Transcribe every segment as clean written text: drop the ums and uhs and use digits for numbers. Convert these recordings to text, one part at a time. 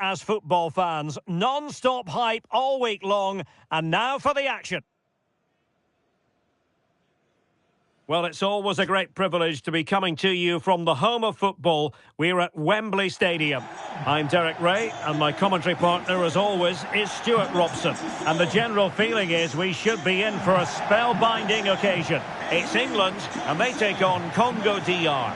as football fans. Non-stop hype all week long, and now for the action. Well, it's always a great privilege to be coming to you from the home of football. We're at Wembley Stadium. I'm Derek Ray, and my commentary partner, as always, is Stuart Robson. And the general feeling is we should be in for a spellbinding occasion. It's England, and they take on Congo DR.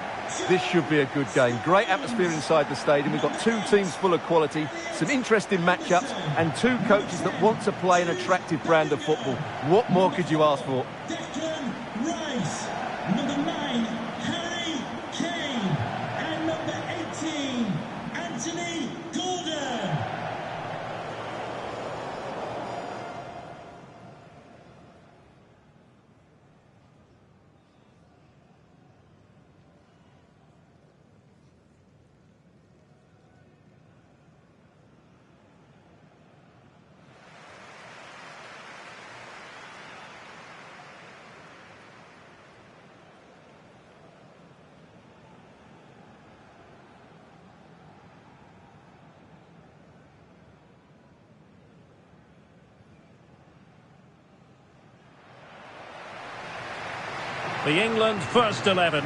This should be a good game. Great atmosphere inside the stadium. We've got two teams full of quality, some interesting matchups, and two coaches that want to play an attractive brand of football. What more could you ask for? Number 9, Harry Kane. And number 18, Anthony Gordon. The England first 11.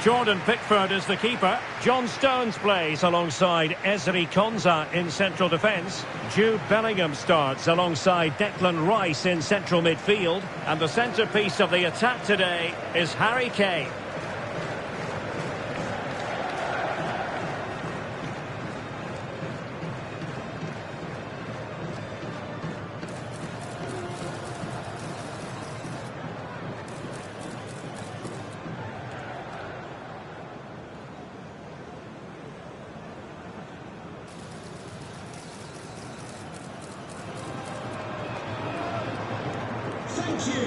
Jordan Pickford is the keeper. John Stones plays alongside Ezri Konsa in central defence. Jude Bellingham starts alongside Declan Rice in central midfield. And the centrepiece of the attack today is Harry Kane. Thank you.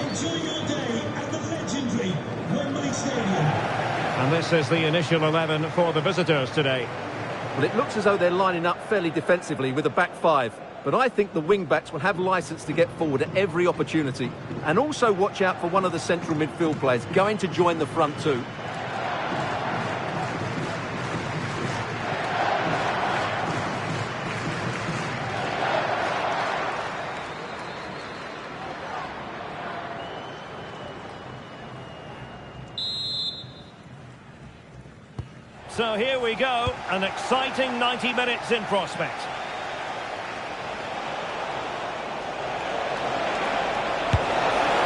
Enjoy your day at the legendary Wembley Stadium. And this is the initial 11 for the visitors today. Well, it looks as though they're lining up fairly defensively with a back five. But I think the wing-backs will have licence to get forward at every opportunity. And also watch out for one of the central midfield players going to join the front two. So here we go, an exciting 90 minutes in prospect.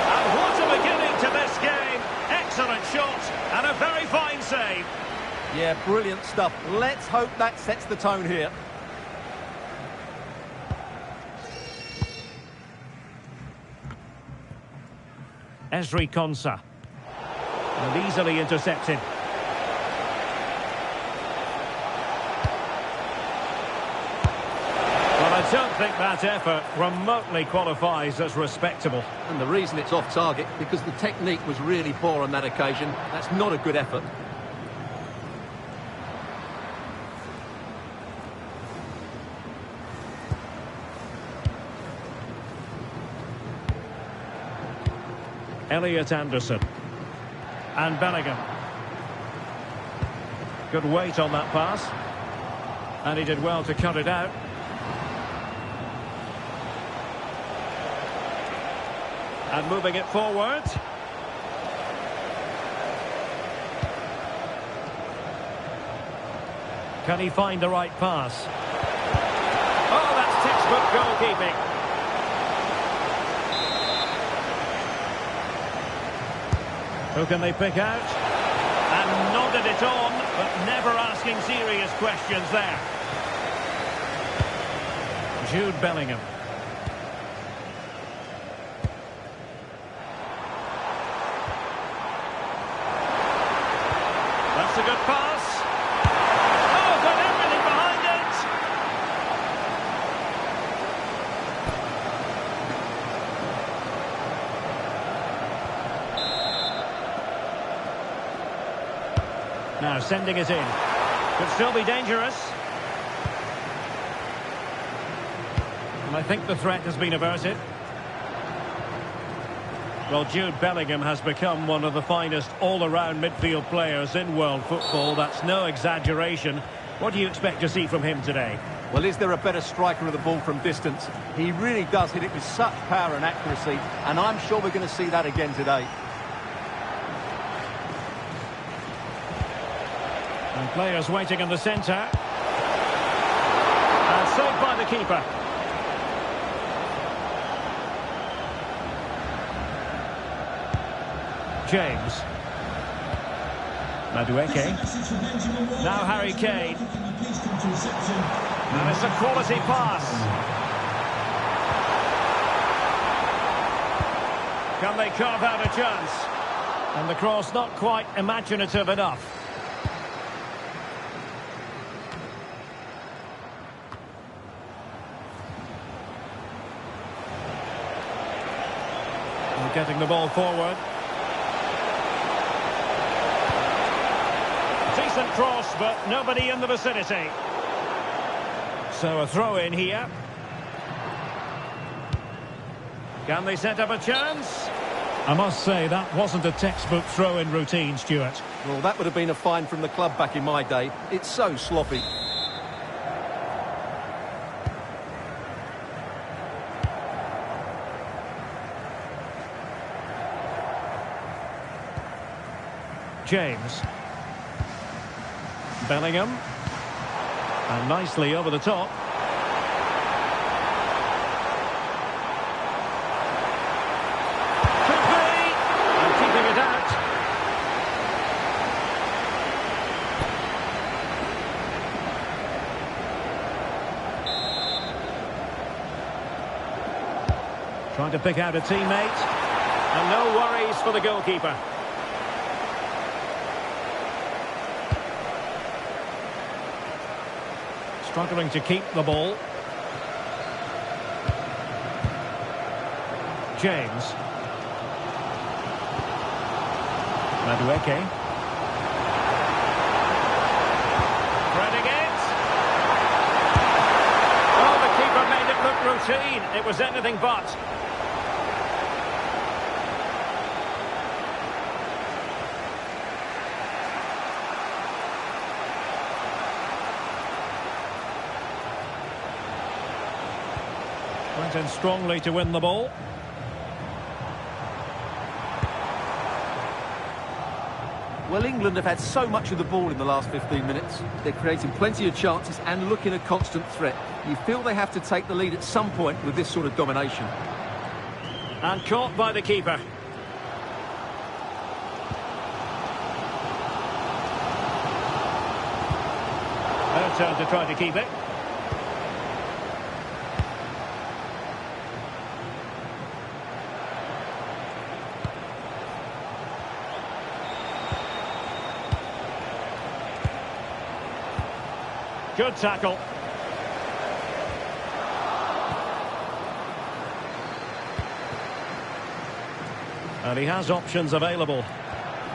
And what a beginning to this game. Excellent shot and a very fine save. Yeah, brilliant stuff. Let's hope that sets the tone here. Ezri Konsa. And easily intercepted. I don't think that effort remotely qualifies as respectable. And the reason it's off target, because the technique was really poor on that occasion. That's not a good effort. Elliot Anderson. And Bellingham. Good weight on that pass. And he did well to cut it out. And moving it forward. Can he find the right pass? Oh, that's textbook goalkeeping. Who can they pick out? And nodded it on, but never asking serious questions there. Jude Bellingham. That's a good pass. Oh, got everything behind it. Now sending it in. Could still be dangerous. And I think the threat has been averted. Well, Jude Bellingham has become one of the finest all-around midfield players in world football. That's no exaggeration. What do you expect to see from him today? Well, is there a better striker of the ball from distance? He really does hit it with such power and accuracy, and I'm sure we're going to see that again today. And players waiting in the centre. And saved by the keeper. James. Madueke. Now Harry Kane. And it's a quality pass. Can they carve out a chance? And the cross not quite imaginative enough. And getting the ball forward. Decent cross, but nobody in the vicinity. So a throw in here. Can they set up a chance? I must say that wasn't a textbook throw-in routine, Stuart. Well, that would have been a fine from the club back in my day. It's so sloppy. James. Bellingham. And nicely over the top. Could be! And keeping it out. Trying to pick out a teammate. And no worries for the goalkeeper. Struggling to keep the ball. James. Madueke. Threading it. Oh, the keeper made it look routine. It was anything but. Went in strongly to win the ball. Well, England have had so much of the ball in the last 15 minutes. They're creating plenty of chances and looking a constant threat. You feel they have to take the lead at some point with this sort of domination. And caught by the keeper. Their turn to try to keep it. Good tackle. And he has options available,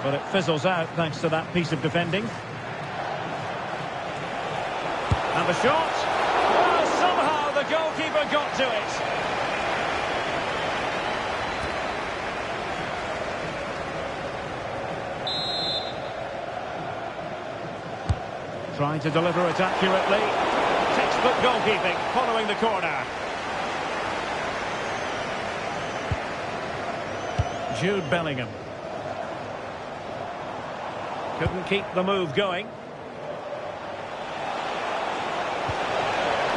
but it fizzles out thanks to that piece of defending. And the shot. Well, somehow the goalkeeper got to it. Trying to deliver it accurately. Textbook goalkeeping following the corner. Jude Bellingham. Couldn't keep the move going.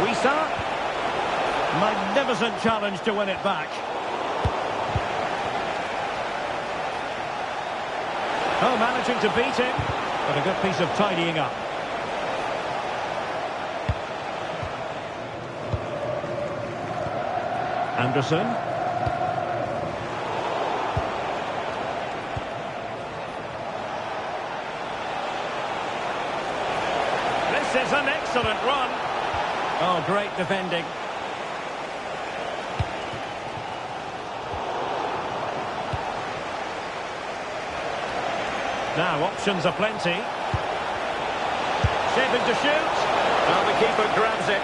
Wisa. Magnificent challenge to win it back. Oh, managing to beat him. But a good piece of tidying up. Anderson. This is an excellent run. Oh, great defending. Now, options are plenty. Shaping to shoot. Well, the keeper grabs it.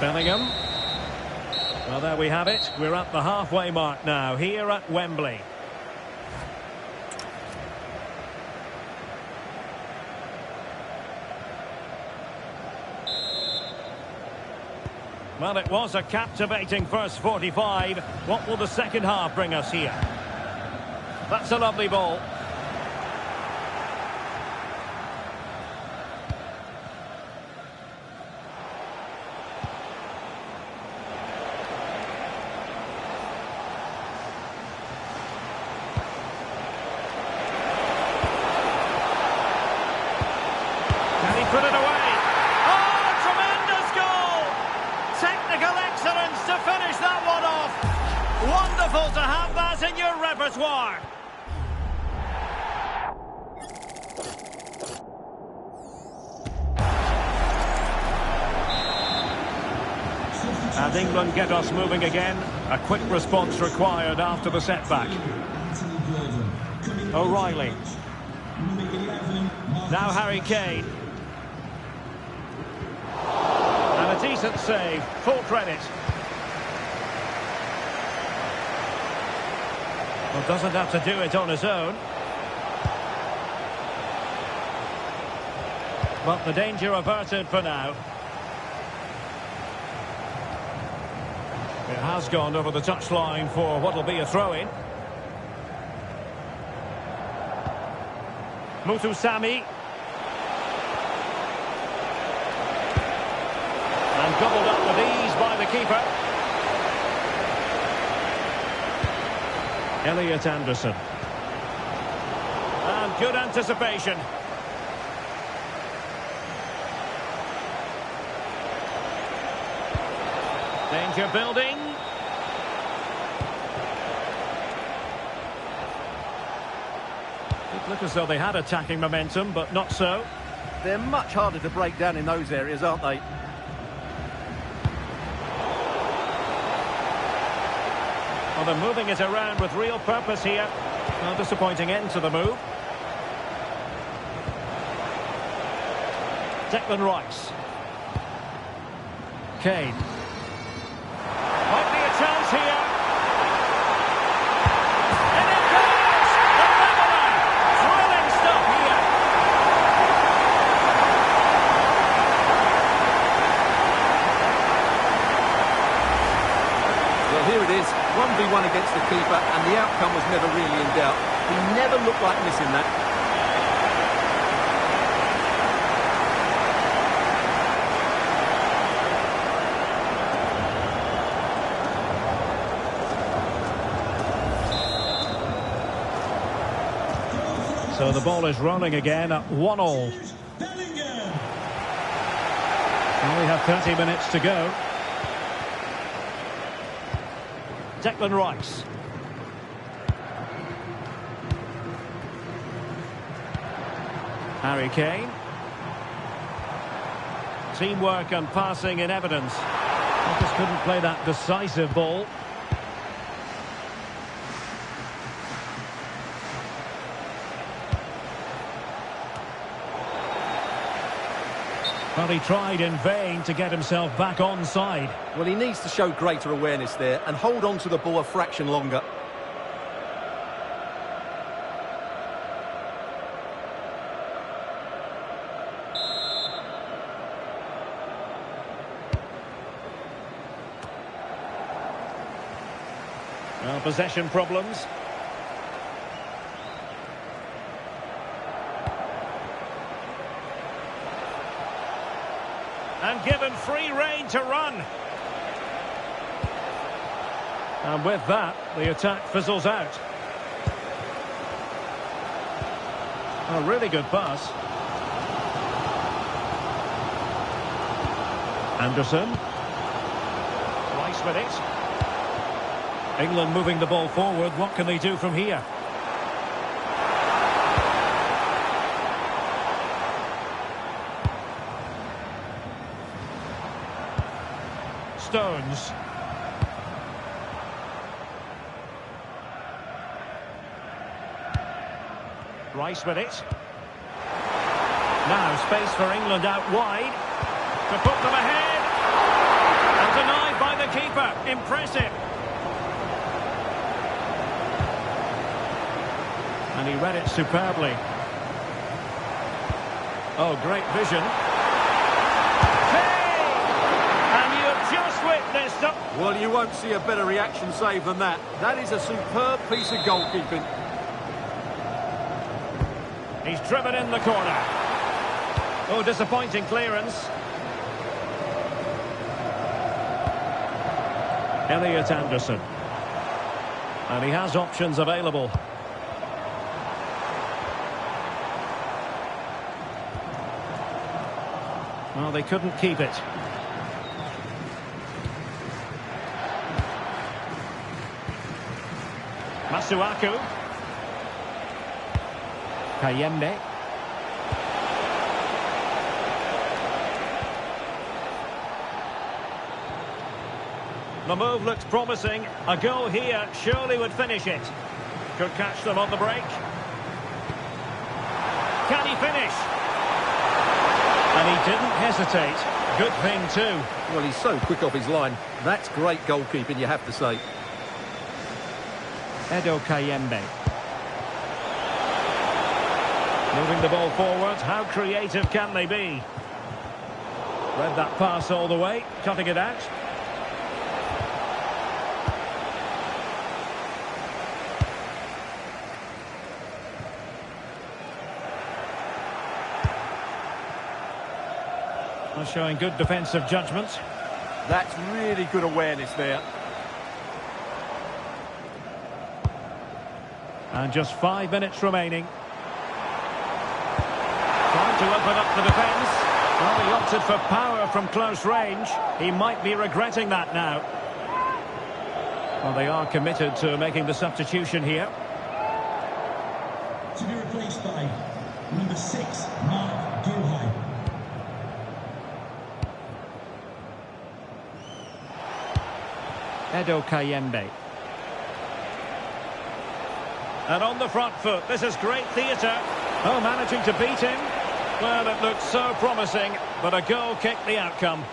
Bellingham. Well, there we have it. We're at the halfway mark now, here at Wembley. Well, it was a captivating first 45. What will the second half bring us here? That's a lovely ball. Can he put it away? Oh, tremendous goal! Technical excellence to finish that one off. Wonderful to have that in your repertoire. And England get us moving again. A quick response required after the setback. O'Reilly. Now Harry Kane. And a decent save. Full credit. Well, doesn't have to do it on his own. But the danger averted for now. It has gone over the touchline for what will be a throw-in. Mutusami. And gobbled up with ease by the keeper. Elliot Anderson. And good anticipation. Danger building. It looked as though they had attacking momentum, but not so. They're much harder to break down in those areas, aren't they? Well, they're moving it around with real purpose here. No disappointing end to the move. Declan Rice. Kane. Might be a chance here. And it goes! The leveller! Thrilling stuff here. Well, here it is. 1v1 against the keeper, and the outcome was never really in doubt. He never looked like missing that. So the ball is rolling again at 1-1. Well, we have 30 minutes to go. Declan Rice. Harry Kane. Teamwork and passing in evidence. They just couldn't play that decisive ball. Well, he tried in vain to get himself back onside. Well, he needs to show greater awareness there and hold on to the ball a fraction longer. Well, possession problems. And given free rein to run. And with that, the attack fizzles out. A really good pass. Anderson. Rice with it. England moving the ball forward. What can they do from here? Stones. Rice with it. Now space for England out wide to put them ahead. And denied by the keeper. Impressive. And he read it superbly. Oh, great vision. And you've just witnessed them. Well, you won't see a better reaction save than that. That is a superb piece of goalkeeping. He's driven in the corner. Oh, disappointing clearance. Elliot Anderson. And he has options available. Well, they couldn't keep it. Masuaku. Kayembe. The move looks promising. A goal here surely would finish it. Could catch them on the break. Can he finish? And he didn't hesitate. Good thing too. Well, he's so quick off his line. That's great goalkeeping, you have to say. Edo Kayembe. Moving the ball forward. How creative can they be? Read that pass all the way. Cutting it out. Showing good defensive judgment. That's really good awareness there. And just 5 minutes remaining. Trying to open up the defence. Well, he opted for power from close range. He might be regretting that now. Well, they are committed to making the substitution here. To be replaced by number 6, Mark Gilhine. Edo Kayembe. And on the front foot, this is great theatre. Oh, managing to beat him. Well, it looked so promising, but a goal kicked the outcome.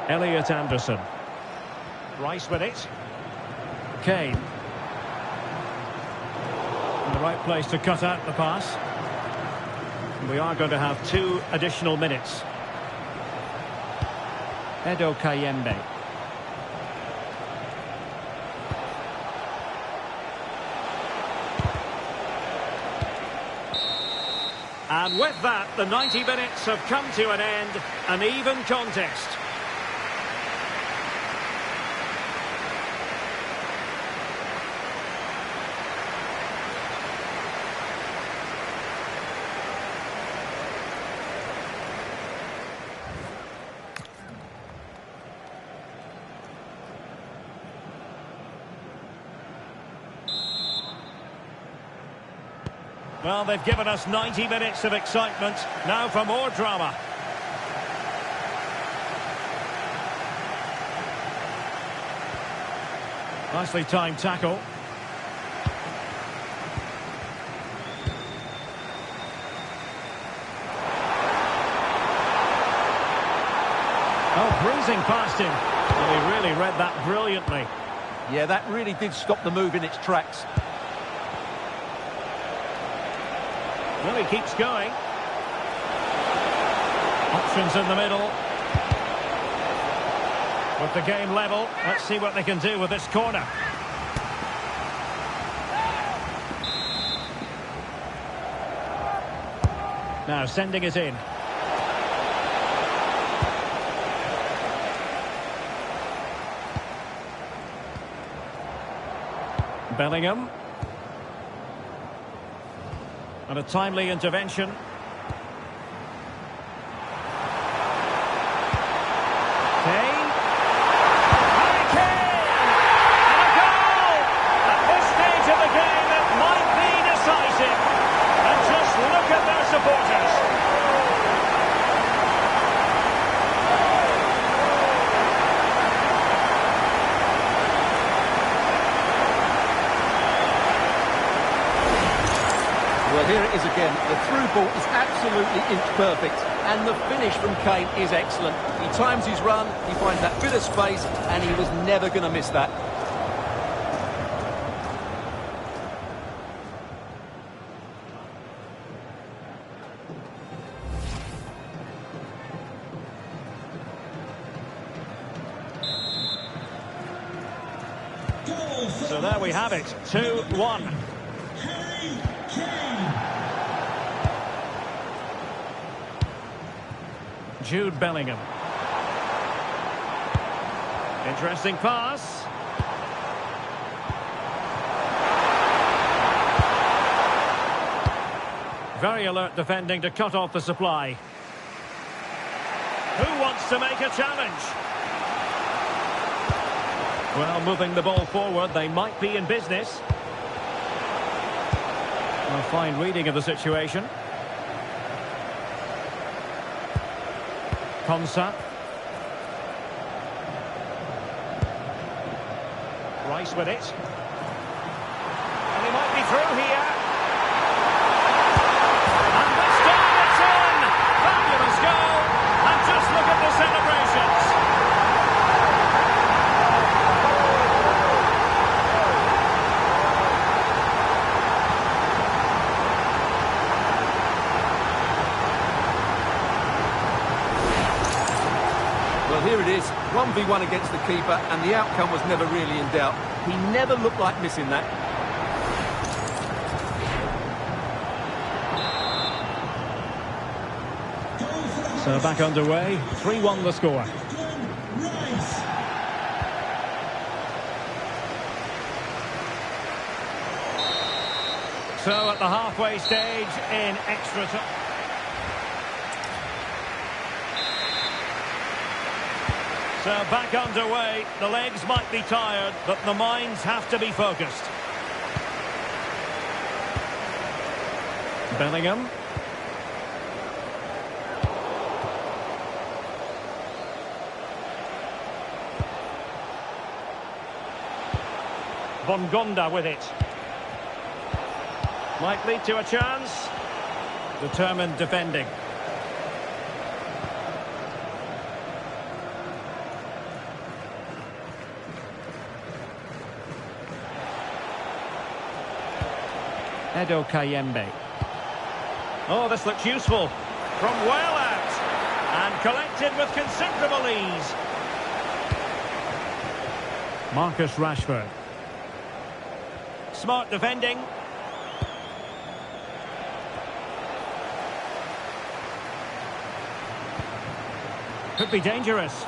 Elliot Anderson. Rice with it. Kane. In the right place to cut out the pass. We are going to have 2 additional minutes. Edo Kayembe. And with that, the 90 minutes have come to an end. An even contest. Well, they've given us 90 minutes of excitement. Now for more drama. Nicely timed tackle. Oh, breezing past him. Well, he really read that brilliantly. Yeah, that really did stop the move in its tracks. Well, he keeps going. Options in the middle. With the game level, let's see what they can do with this corner. Now sending it in. Bellingham. And a timely intervention. Kane. Harry Kane! And a goal! At this stage of the game, it might be decisive. And just look at their supporters. Well, here it is again. The through ball is absolutely inch perfect. And the finish from Kane is excellent. He times his run, he finds that bit of space, and he was never going to miss that. So there we have it, 2-1. Harry Kane. Jude Bellingham. Interesting pass. Very alert defending to cut off the supply. Who wants to make a challenge? Well, moving the ball forward, they might be in business. A fine reading of the situation. Konsa. Rice with it. And he might be through here. And this time it's in! Fabulous goal! And just look at the celebrations! Well, here it is, 1v1 against the keeper, and the outcome was never really in doubt. He never looked like missing that. So back underway, 3-1 the score. Rice. So at the halfway stage in extra time. So back underway, the legs might be tired, but the minds have to be focused. Bellingham. Bongonda with it. Might lead to a chance. Determined defending. Edo Kayembe. Oh, this looks useful. From well out. And collected with considerable ease. Marcus Rashford. Smart defending. Could be dangerous.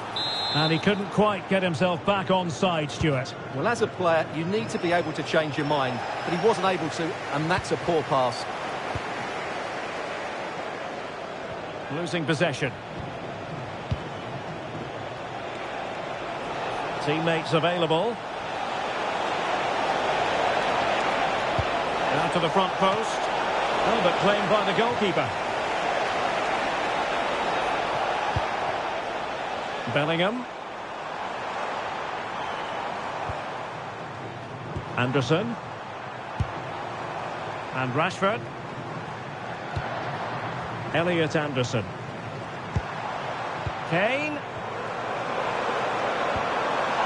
And he couldn't quite get himself back on side, Stuart. Well, as a player, you need to be able to change your mind, but he wasn't able to, and that's a poor pass. Losing possession. Teammates available. Down to the front post. Oh, but claimed by the goalkeeper. Bellingham. Anderson. And Rashford. Elliot Anderson. Kane.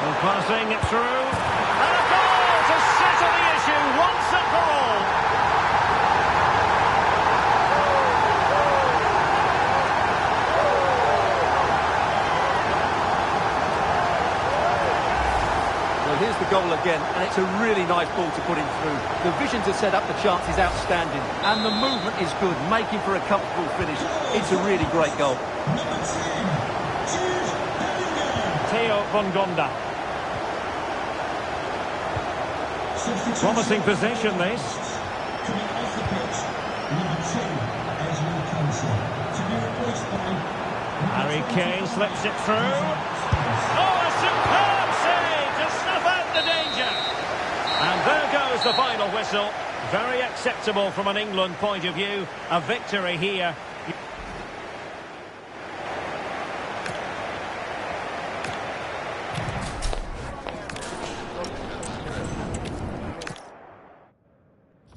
And passing it through. And a goal to settle the issue once and for all. Here's the goal again, and it's a really nice ball to put him through. The vision to set up the chance is outstanding, and the movement is good, making for a comfortable finish. It's a really great goal. Number 10, Jude Bellingham. Theo Bongonda. Promising possession, this. Coming off the pitch, number 2, Ezra Konsa. To be replaced by Harry Kane slips it through. Oh, a superb save to snuff out the danger. And there goes the final whistle. Very acceptable from an England point of view. A victory here.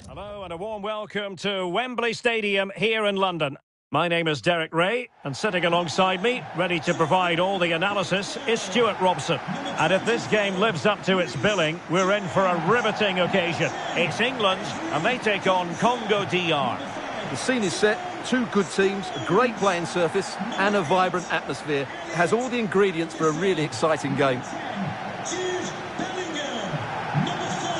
Hello and a warm welcome to Wembley Stadium here in London. My name is Derek Ray, and sitting alongside me, ready to provide all the analysis, is Stuart Robson. And if this game lives up to its billing, we're in for a riveting occasion. It's England, and they take on Congo DR. The scene is set, two good teams, a great playing surface, and a vibrant atmosphere. It has all the ingredients for a really exciting game. Jude Bellingham. Number 5.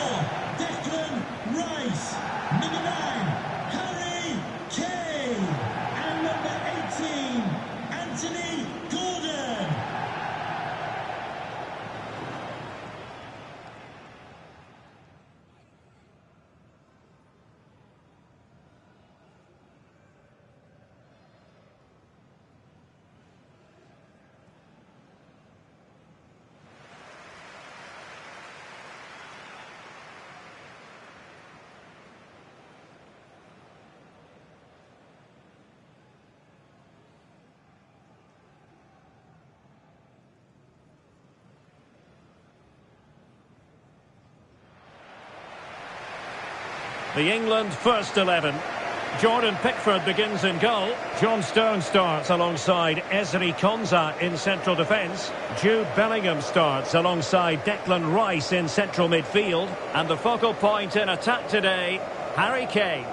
The England first 11. Jordan Pickford begins in goal. John Stones starts alongside Ezri Konsa in central defence. Jude Bellingham starts alongside Declan Rice in central midfield. And the focal point in attack today, Harry Kane.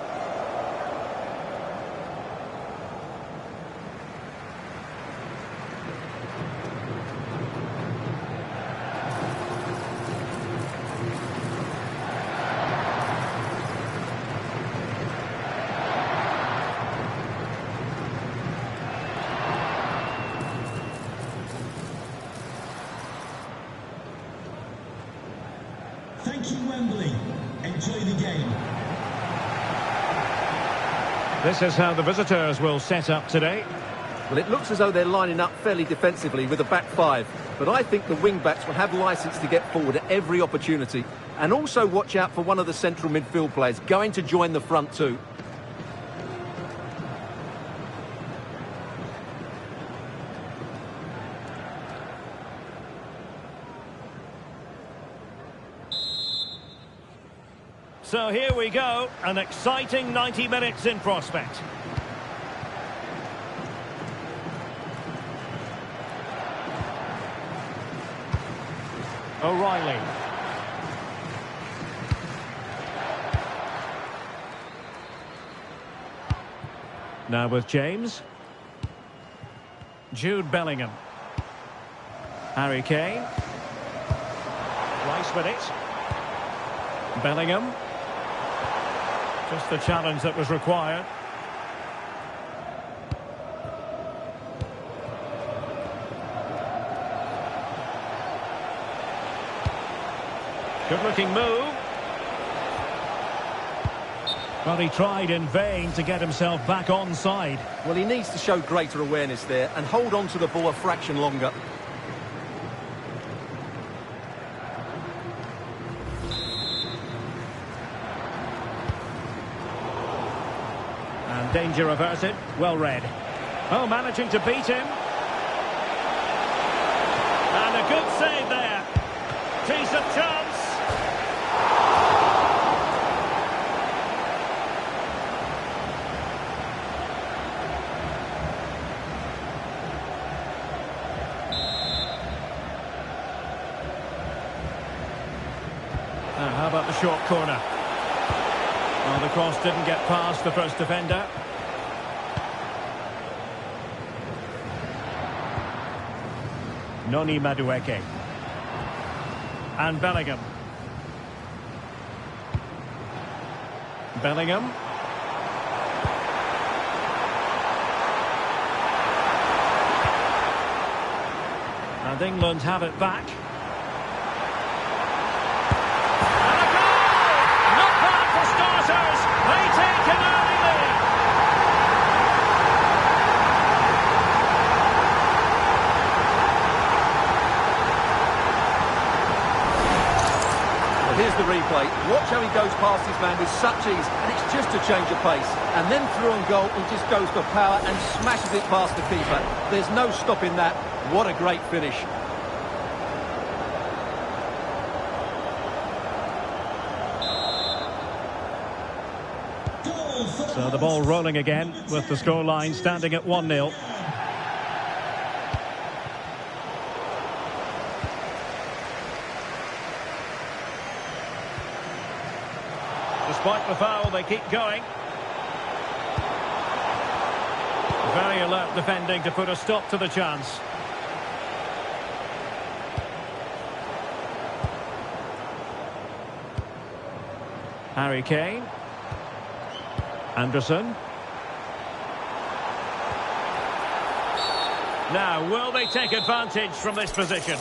Thank you, Wembley. Enjoy the game. This is how the visitors will set up today. Well, it looks as though they're lining up fairly defensively with a back five. But I think the wing-backs will have licence to get forward at every opportunity. And also watch out for one of the central midfield players going to join the front two. So here we go, an exciting 90 minutes in prospect. O'Reilly. Now with James. Jude Bellingham. Harry Kane. Rice with it. Bellingham. Just the challenge that was required. Good-looking move. Well, he tried in vain to get himself back onside. Well, he needs to show greater awareness there and hold on to the ball a fraction longer. And danger averted. Well read. Oh, managing to beat him. And a good save there. Decent chance. Now, how about the short corner? Well, the cross didn't get past the first defender. Noni Madueke. And Bellingham. Bellingham. And England have it back. And a goal! Not bad for starters. They take an early lead. Well, here's the replay. Watch how he goes past his man with such ease, and it's just a change of pace. And then through on goal, he just goes for power and smashes it past the keeper. There's no stopping that. What a great finish. So the ball rolling again with the scoreline standing at 1-0. Despite the foul, they keep going. Very alert defending to put a stop to the chance. Harry Kane. Anderson. Now, will they take advantage from this position?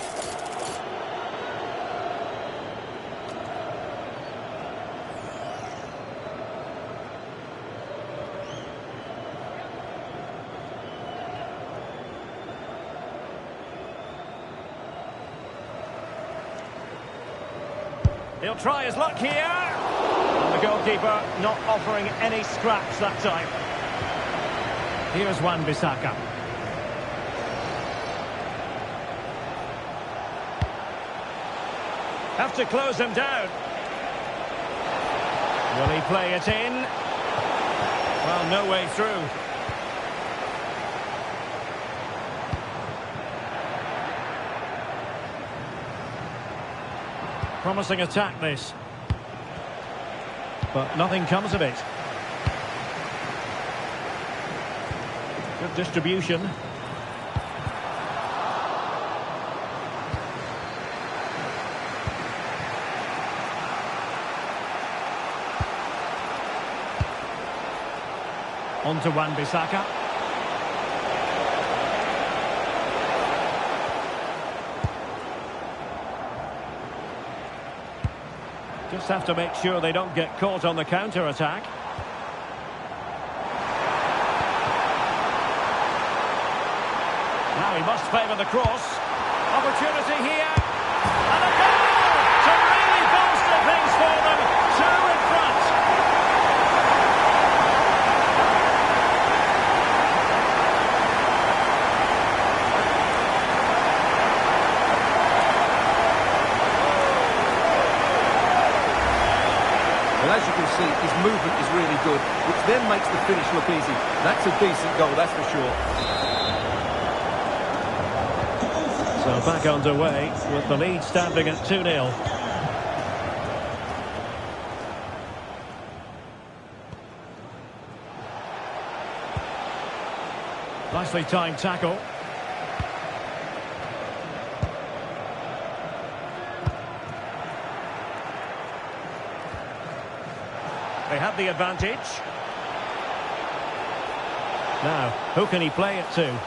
He'll try his luck here. And the goalkeeper not offering any scraps that time. Here's Wan-Bissaka. Have to close him down. Will he play it in? Well, no way through. Promising attack, this. But nothing comes of it. Good distribution. On to Wan-Bissaka. Just have to make sure they don't get caught on the counter-attack. Now he must favour the cross. Opportunity here. And a goal to really bolster things for them. Two in front. Well, as you can see, his movement is really good, which then makes the finish look easy. That's a decent goal, that's for sure. So back underway with the lead standing at 2-0. Nicely timed tackle. They have the advantage. Now, who can he play it to?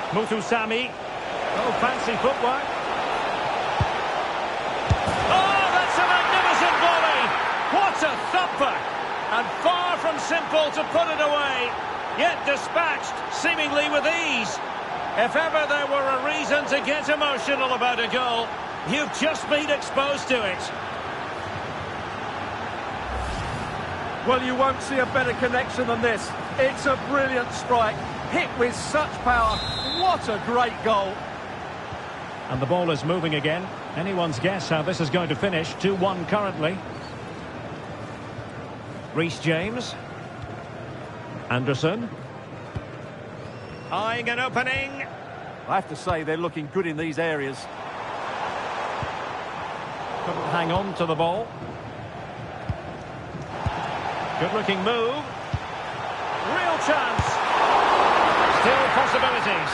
Muthusami. Oh, fancy footwork. Oh, that's a magnificent volley. What a thumper. And far from simple to put it away. Yet dispatched, seemingly with ease. If ever there were a reason to get emotional about a goal, you've just been exposed to it. Well, you won't see a better connection than this. It's a brilliant strike. Hit with such power. What a great goal. And the ball is moving again. Anyone's guess how this is going to finish. 2-1 currently. Reece James. Anderson. Eyeing an opening. I have to say, they're looking good in these areas. Couldn't hang on to the ball. Good looking move. Real chance. Still possibilities.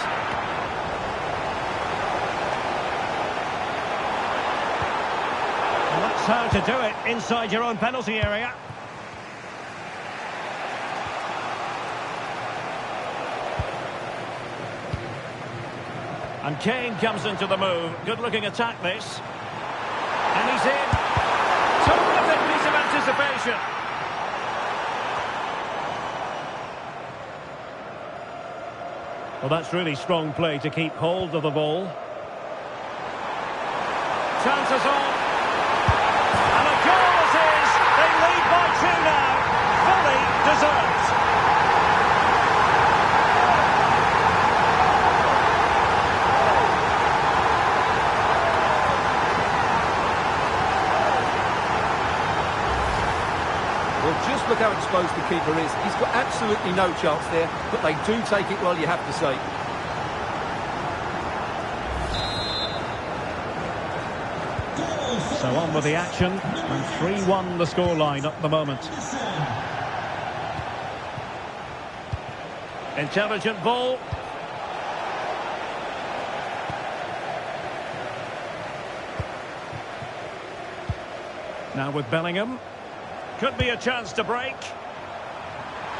And that's how to do it inside your own penalty area. And Kane comes into the move. Good looking attack, this. And he's in. Terrific piece of anticipation. Well, that's really strong play to keep hold of the ball. Chances on. And a goal it is. They lead by 2 now. Fully deserved. Well, just look how exposed the keeper is. He's got absolutely no chance there, but they do take it well, you have to say. So on with the action, and 3-1 the scoreline at the moment. Intelligent ball. Now with Bellingham. Could be a chance to break.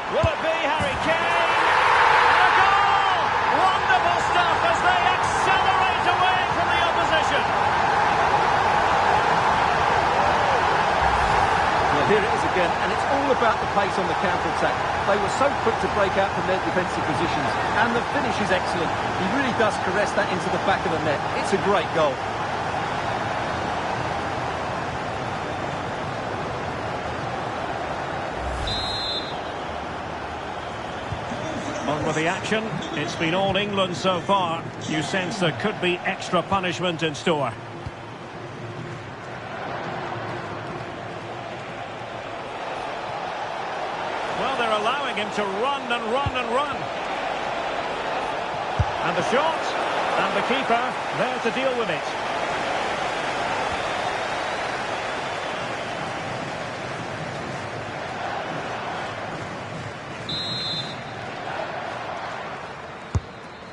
Will it be Harry Kane? And a goal! Wonderful stuff as they accelerate away from the opposition. Well, here it is again, and it's all about the pace on the counter-attack. They were so quick to break out from their defensive positions, and the finish is excellent. He really does caress that into the back of the net. It's a great goal. On with the action. It's been all England so far. You sense there could be extra punishment in store. allowing him to run and run and run. And the shot, and the keeper there to deal with it.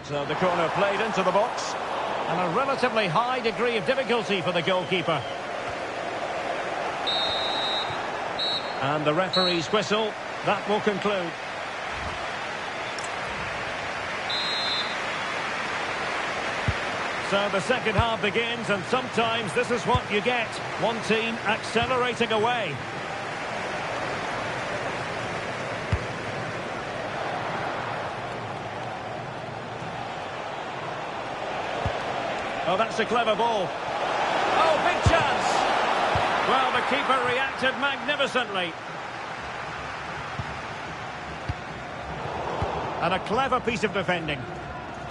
So the corner played into the box, and a relatively high degree of difficulty for the goalkeeper. And the referee's whistle, that will conclude. So the second half begins, and sometimes this is what you get. One team accelerating away. Oh, that's a clever ball. Oh, big chance. Well, the keeper reacted magnificently. And a clever piece of defending.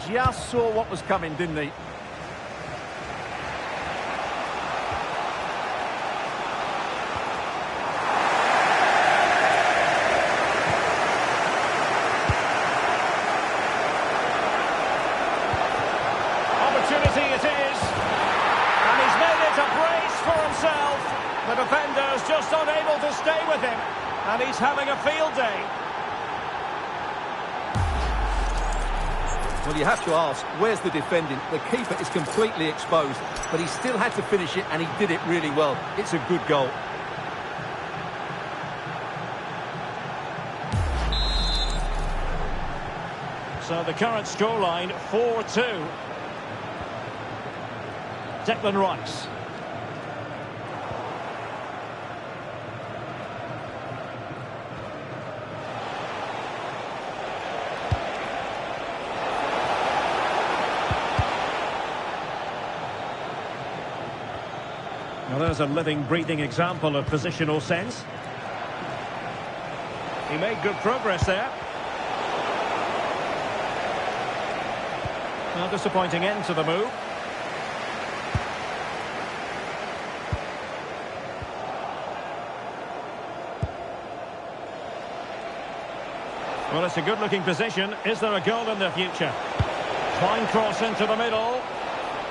Just saw what was coming, didn't he? Opportunity it is. And he's made it a brace for himself. The defender's just unable to stay with him. And he's having a field day. Well, you have to ask, where's the defending? The keeper is completely exposed, but he still had to finish it, and he did it really well. It's a good goal. So the current scoreline, 4-2. Declan Rice. Well, there's a living, breathing example of positional sense. He made good progress there. Well, disappointing end to the move. Well, it's a good-looking position. Is there a goal in the future? Fine cross into the middle.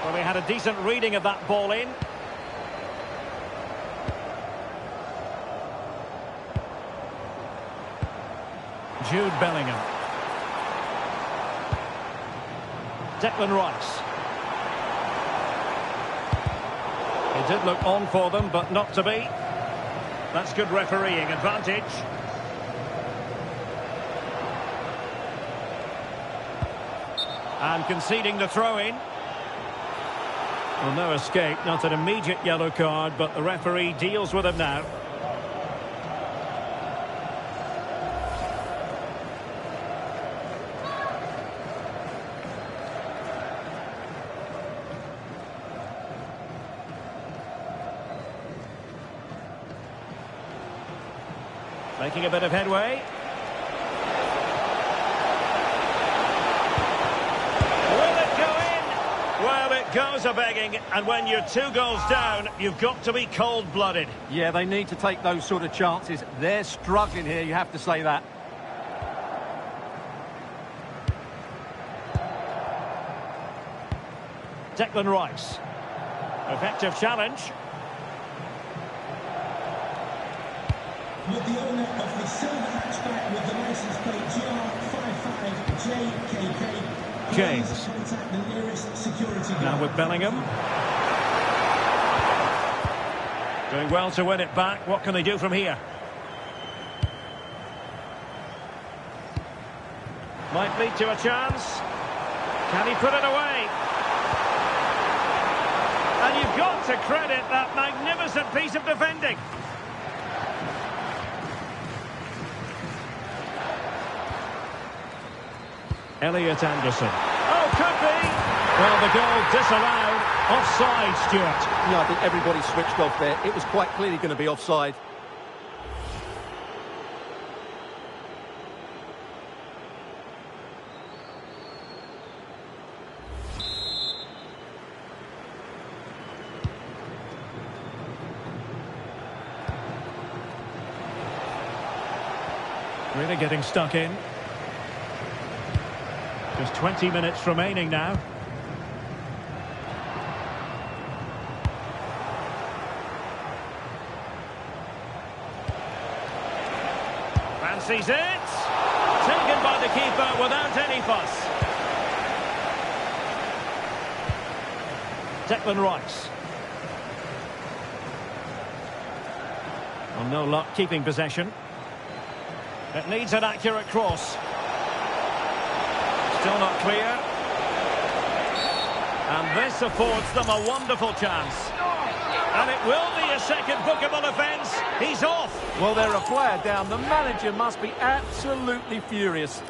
Well, he had a decent reading of that ball in. Jude Bellingham. Declan Rice. It did look on for them, but not to be. That's good refereeing advantage. And conceding the throw-in. Well, no escape, not an immediate yellow card, but the referee deals with him now. Making a bit of headway. Will it go in? Well, it goes a-begging, and when you're 2 goals down, you've got to be cold-blooded. Yeah, they need to take those sort of chances. They're struggling here, you have to say that. Declan Rice. Effective challenge. With the owner of the silver hatchback with the license plate GR55JKK. James. Contact the nearest security guard. Now with Bellingham. Doing well to win it back. What can they do from here? Might lead to a chance. Can he put it away? And you've got to credit that magnificent piece of defending. Elliot Anderson. Oh, could be. Well, the goal disallowed. Offside, Stuart. Yeah, I think everybody switched off there. It was quite clearly going to be offside. Really getting stuck in. Just 20 minutes remaining now. Fancies it. Taken by the keeper without any fuss. Declan Rice. Well, no luck keeping possession. It needs an accurate cross. Still not clear. And this affords them a wonderful chance. And it will be a second bookable offence. He's off. Well, they're a player down. The manager must be absolutely furious.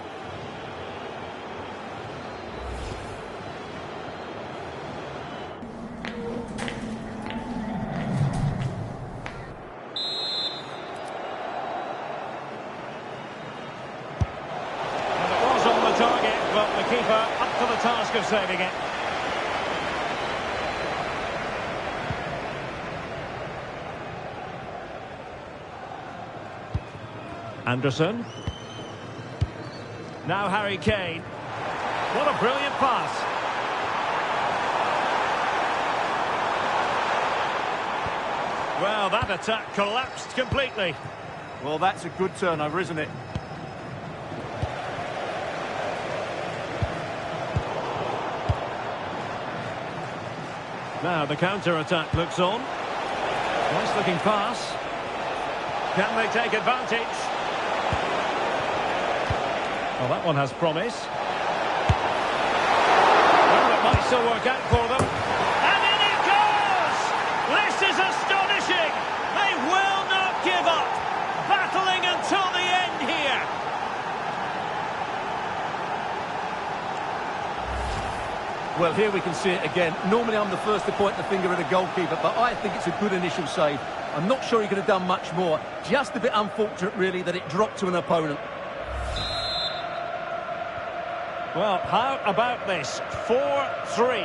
And it was on the target, but the keeper up to the task of saving it. Anderson. Now Harry Kane. What a brilliant pass. Well, that attack collapsed completely. Well, that's a good turnover, isn't it? Now the counter-attack looks on. Nice looking pass. Can they take advantage? Well, that one has promise. Well, it might still work out for them. And in it goes! This is astonishing! They will not give up! Battling until the end here! Well, here we can see it again. Normally I'm the first to point the finger at a goalkeeper, but I think it's a good initial save. I'm not sure he could have done much more. Just a bit unfortunate, really, that it dropped to an opponent. Well, how about this? 4-3.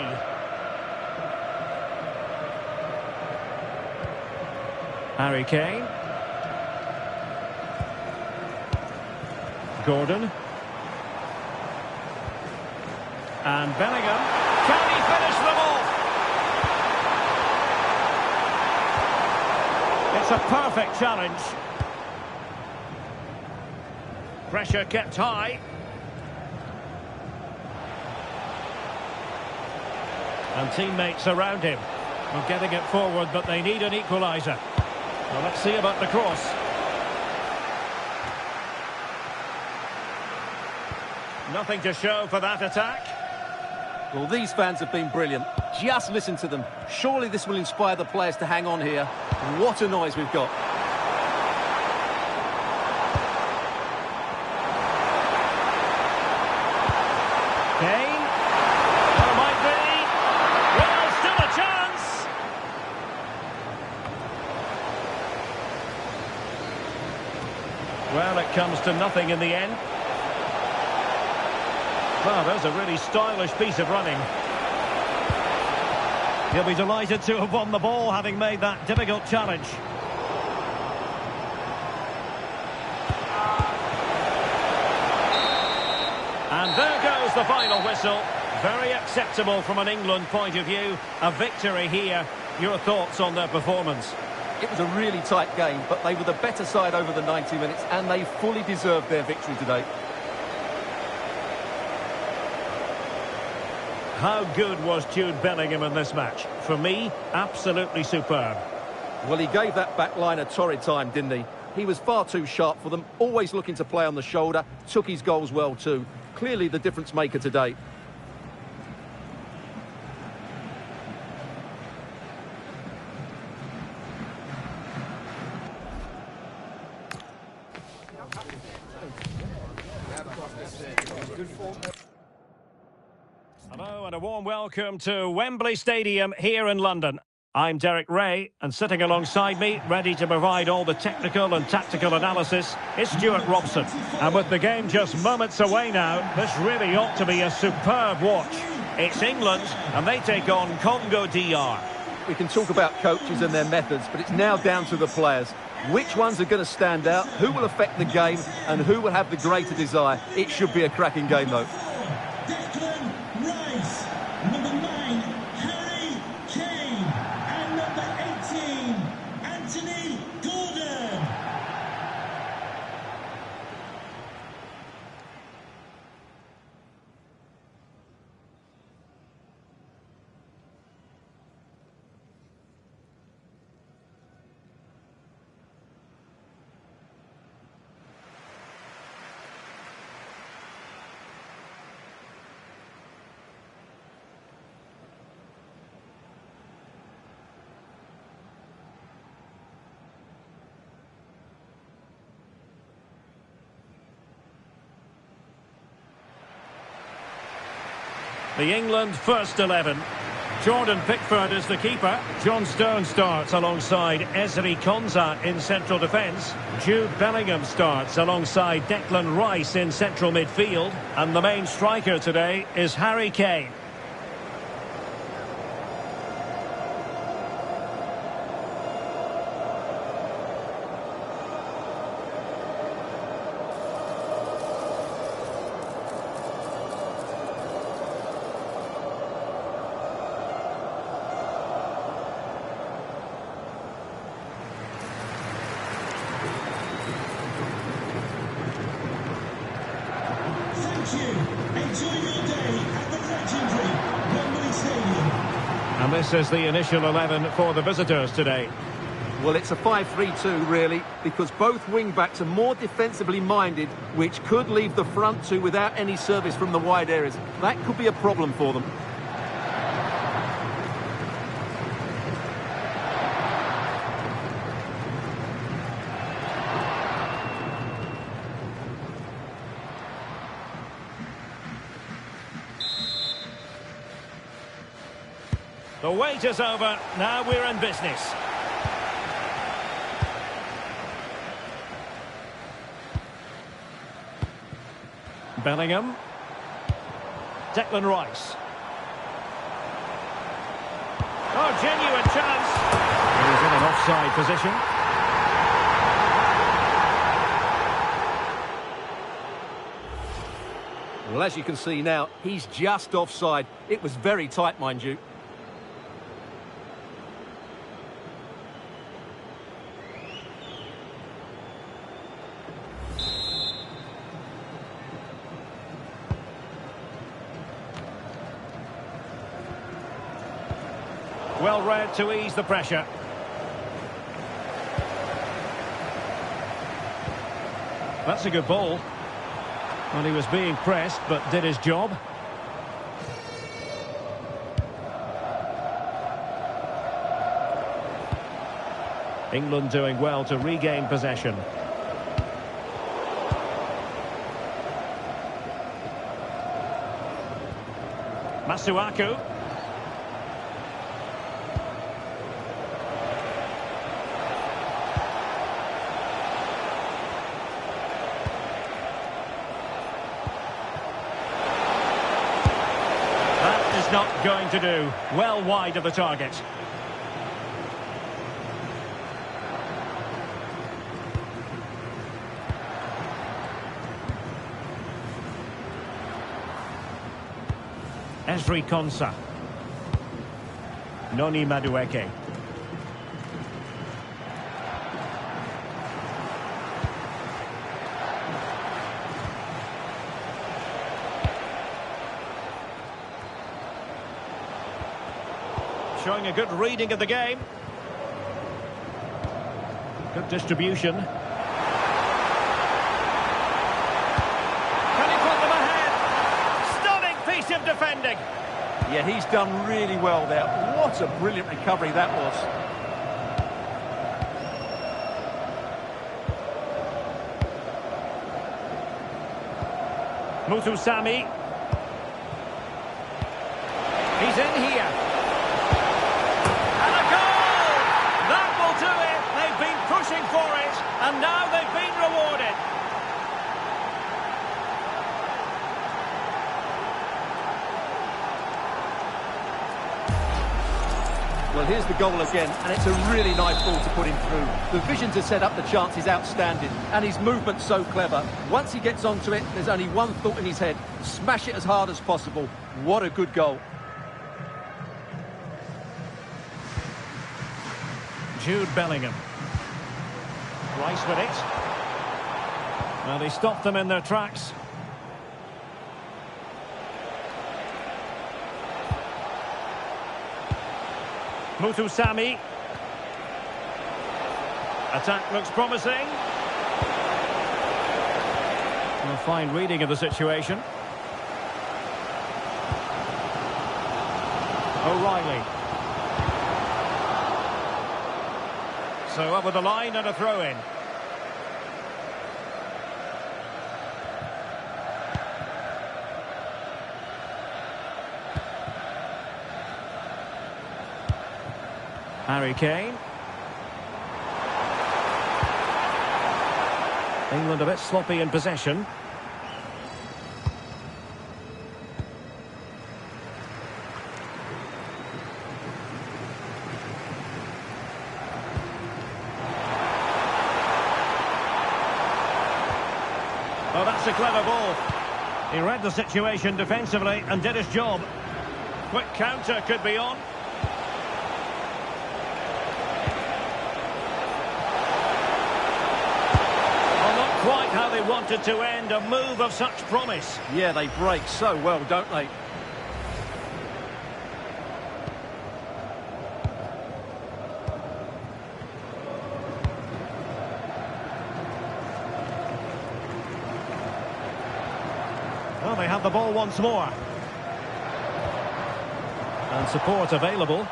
Harry Kane. Gordon. And Bellingham. Can he finish them off? It's a perfect challenge. Pressure kept high. And teammates around him. Well, getting it forward, but they need an equaliser. Well, let's see about the cross. Nothing to show for that attack. Well, these fans have been brilliant. Just listen to them. Surely this will inspire the players to hang on here. What a noise we've got. Kane. There might be. Well, still a chance. Well, it comes to nothing in the end. Well, there's a really stylish piece of running. He'll be delighted to have won the ball, having made that difficult challenge. And there goes the final whistle. Very acceptable from an England point of view. A victory here. Your thoughts on their performance? It was a really tight game, but they were the better side over the 90 minutes, and they fully deserved their victory today. How good was Jude Bellingham in this match? For me, absolutely superb. Well, he gave that back line a torrid time, didn't he? He was far too sharp for them, always looking to play on the shoulder, took his goals well too. Clearly the difference maker today. Hello and a warm welcome to Wembley Stadium here in London. I'm Derek Ray, and sitting alongside me, ready to provide all the technical and tactical analysis, is Stuart Robson. And with the game just moments away now, this really ought to be a superb watch. It's England, and they take on Congo DR. we can talk about coaches and their methods, but it's now down to the players. Which ones are going to stand out, who will affect the game, and who will have the greater desire. It should be a cracking game, though. Declan Rice, number 9, Harry Kane, and number 18, Anthony Gordon. The England first 11. Jordan Pickford is the keeper. John Stones starts alongside Ezri Konsa in central defence. Jude Bellingham starts alongside Declan Rice in central midfield. And the main striker today is Harry Kane. And this is the initial 11 for the visitors today. Well, it's a 5-3-2, really, because both wing-backs are more defensively minded, which could leave the front two without any service from the wide areas. That could be a problem for them. The wait is over. Now we're in business. Bellingham. Declan Rice. Oh, genuine chance. He's in an offside position. Well, as you can see now, he's just offside. It was very tight, mind you. Well read to ease the pressure. That's a good ball. Well, he was being pressed, but did his job. England doing well to regain possession. Masuaku. Not going to do. Well wide of the target. Ezri Konsa. Noni Madueke. Showing a good reading of the game. Good distribution. Can he put them ahead? Stunning piece of defending. Yeah, he's done really well there. What a brilliant recovery that was. Mutusami. He's in here. And now they've been rewarded. Well, here's the goal again, and it's a really nice ball to put him through. The vision to set up the chance is outstanding, and his movement's so clever. Once he gets onto it, there's only one thought in his head: smash it as hard as possible. What a good goal. Jude Bellingham. Rice with it. Well, they stopped them in their tracks. Mutusami. Attack looks promising. A fine reading of the situation. O'Reilly. So up with the line and a throw-in. Harry Kane. England a bit sloppy in possession. Oh, that's a clever ball. He read the situation defensively and did his job. Quick counter could be on. Quite how they wanted to end a move of such promise. Yeah, they break so well, don't they? Well, they have the ball once more. And support available.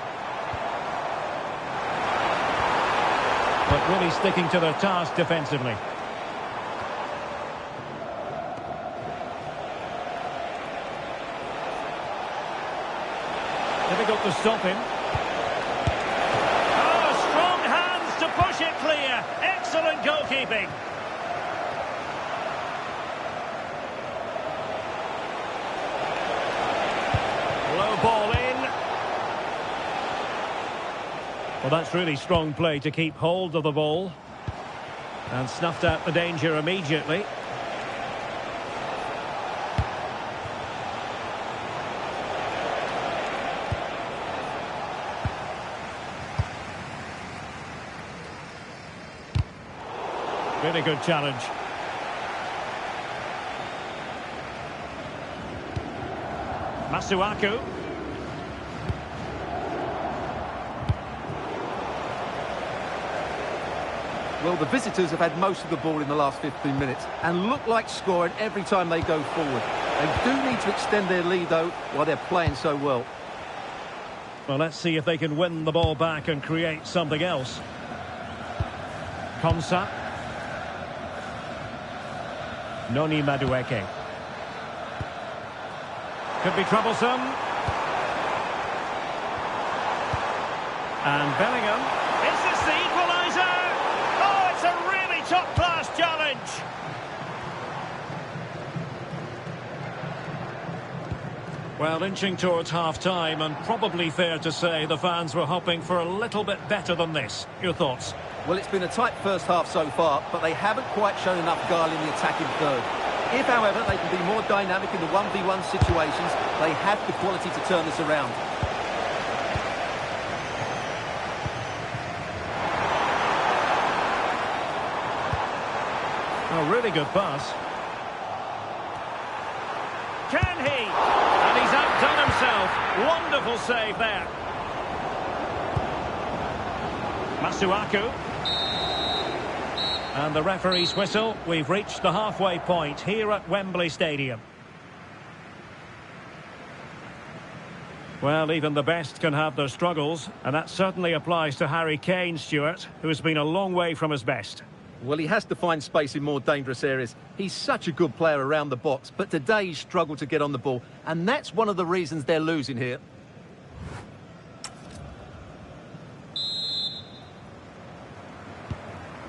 But really sticking to their task defensively. Difficult to stop him. Oh, strong hands to push it clear. Excellent goalkeeping. Low ball in. Well, that's really strong play to keep hold of the ball. And snuffed out the danger immediately. Really good challenge. Masuaku. Well, the visitors have had most of the ball in the last 15 minutes and look like scoring every time they go forward. They do need to extend their lead, though, while they're playing so well. Well, let's see if they can win the ball back and create something else. Konsa. Noni Madueke. Could be troublesome. And Bellingham. Is this the equaliser? Oh, it's a really top-class challenge. Well, inching towards half-time, and probably fair to say the fans were hoping for a little bit better than this. Your thoughts? Well, it's been a tight first half so far, but they haven't quite shown enough guile in the attacking third. If, however, they can be more dynamic in the 1v1 situations, they have the quality to turn this around. A really good pass. Can he? And he's outdone himself. Wonderful save there. Masuaku. And the referee's whistle. We've reached the halfway point here at Wembley Stadium. Well, even the best can have their struggles, and that certainly applies to Harry Kane, Stuart, who has been a long way from his best. Well, he has to find space in more dangerous areas. He's such a good player around the box, but today he's struggled to get on the ball, and that's one of the reasons they're losing here.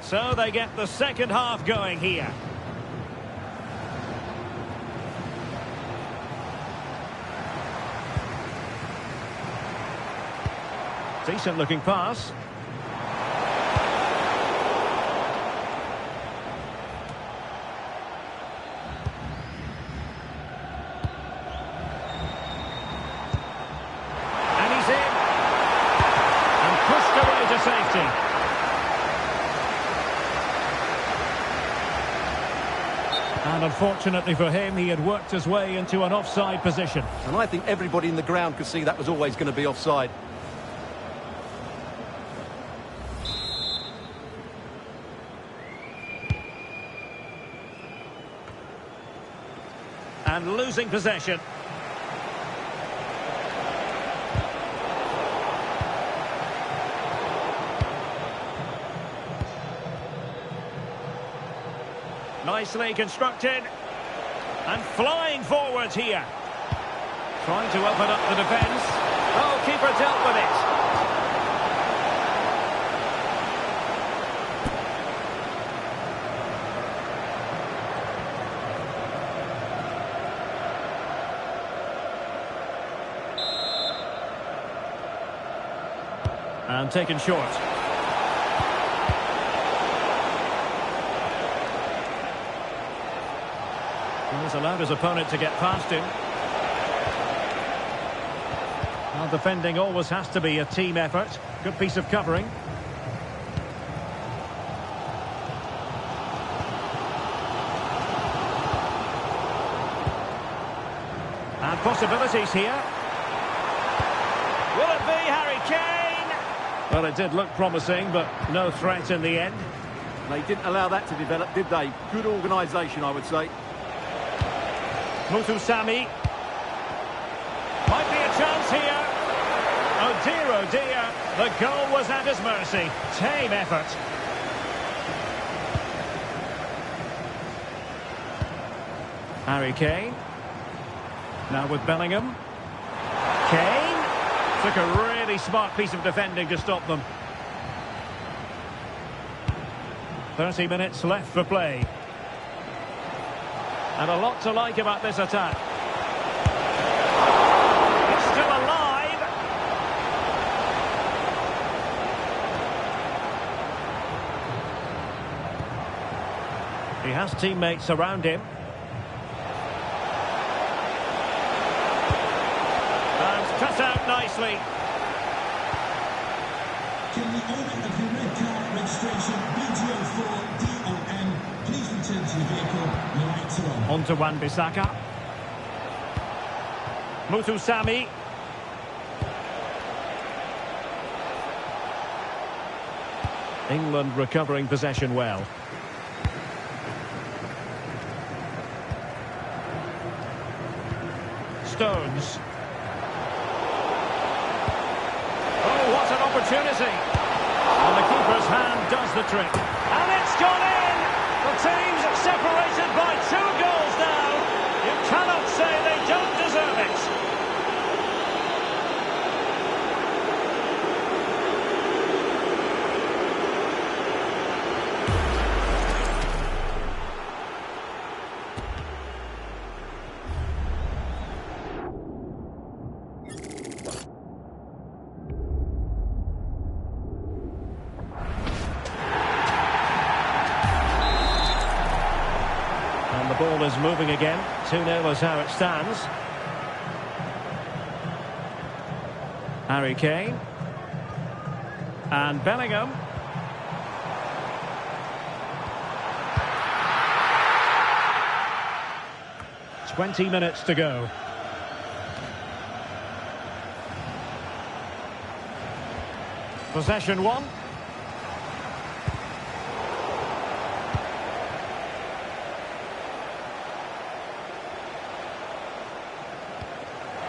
So they get the second half going here. Decent looking pass. And he's in. And pushed away to safety. And unfortunately for him, he had worked his way into an offside position. And I think everybody in the ground could see that was always going to be offside. And losing possession. Nicely constructed. And flying forwards here. Trying to open up the defence. Oh, keeper dealt with it. And taken short. He's allowed his opponent to get past him. Well, defending always has to be a team effort. Good piece of covering. And possibilities here. Will it be Harry Kane? Well, it did look promising, but no threat in the end. They didn't allow that to develop, did they? Good organisation, I would say. Mutusami. Might be a chance here. Oh dear, the goal was at his mercy. Tame effort. Harry Kane. Now with Bellingham. Kane. Took a really smart piece of defending to stop them. 30 minutes left for play. And a lot to like about this attack. It's still alive. He has teammates around him. And cut out nicely. Can the owner of your red car registration BGO4DON please return to your vehicle? Your lights are on. On to Wan-Bissaka. Mutusami. England recovering possession well. Stones. Oh, what an opportunity. And the keeper's hand does the trick. And it's gone in! The team's separated by 2 goals now. You cannot say they don't deserve it. The ball is moving again. 2-0 is how it stands. Harry Kane. And Bellingham. "20 minutes to go. Possession one.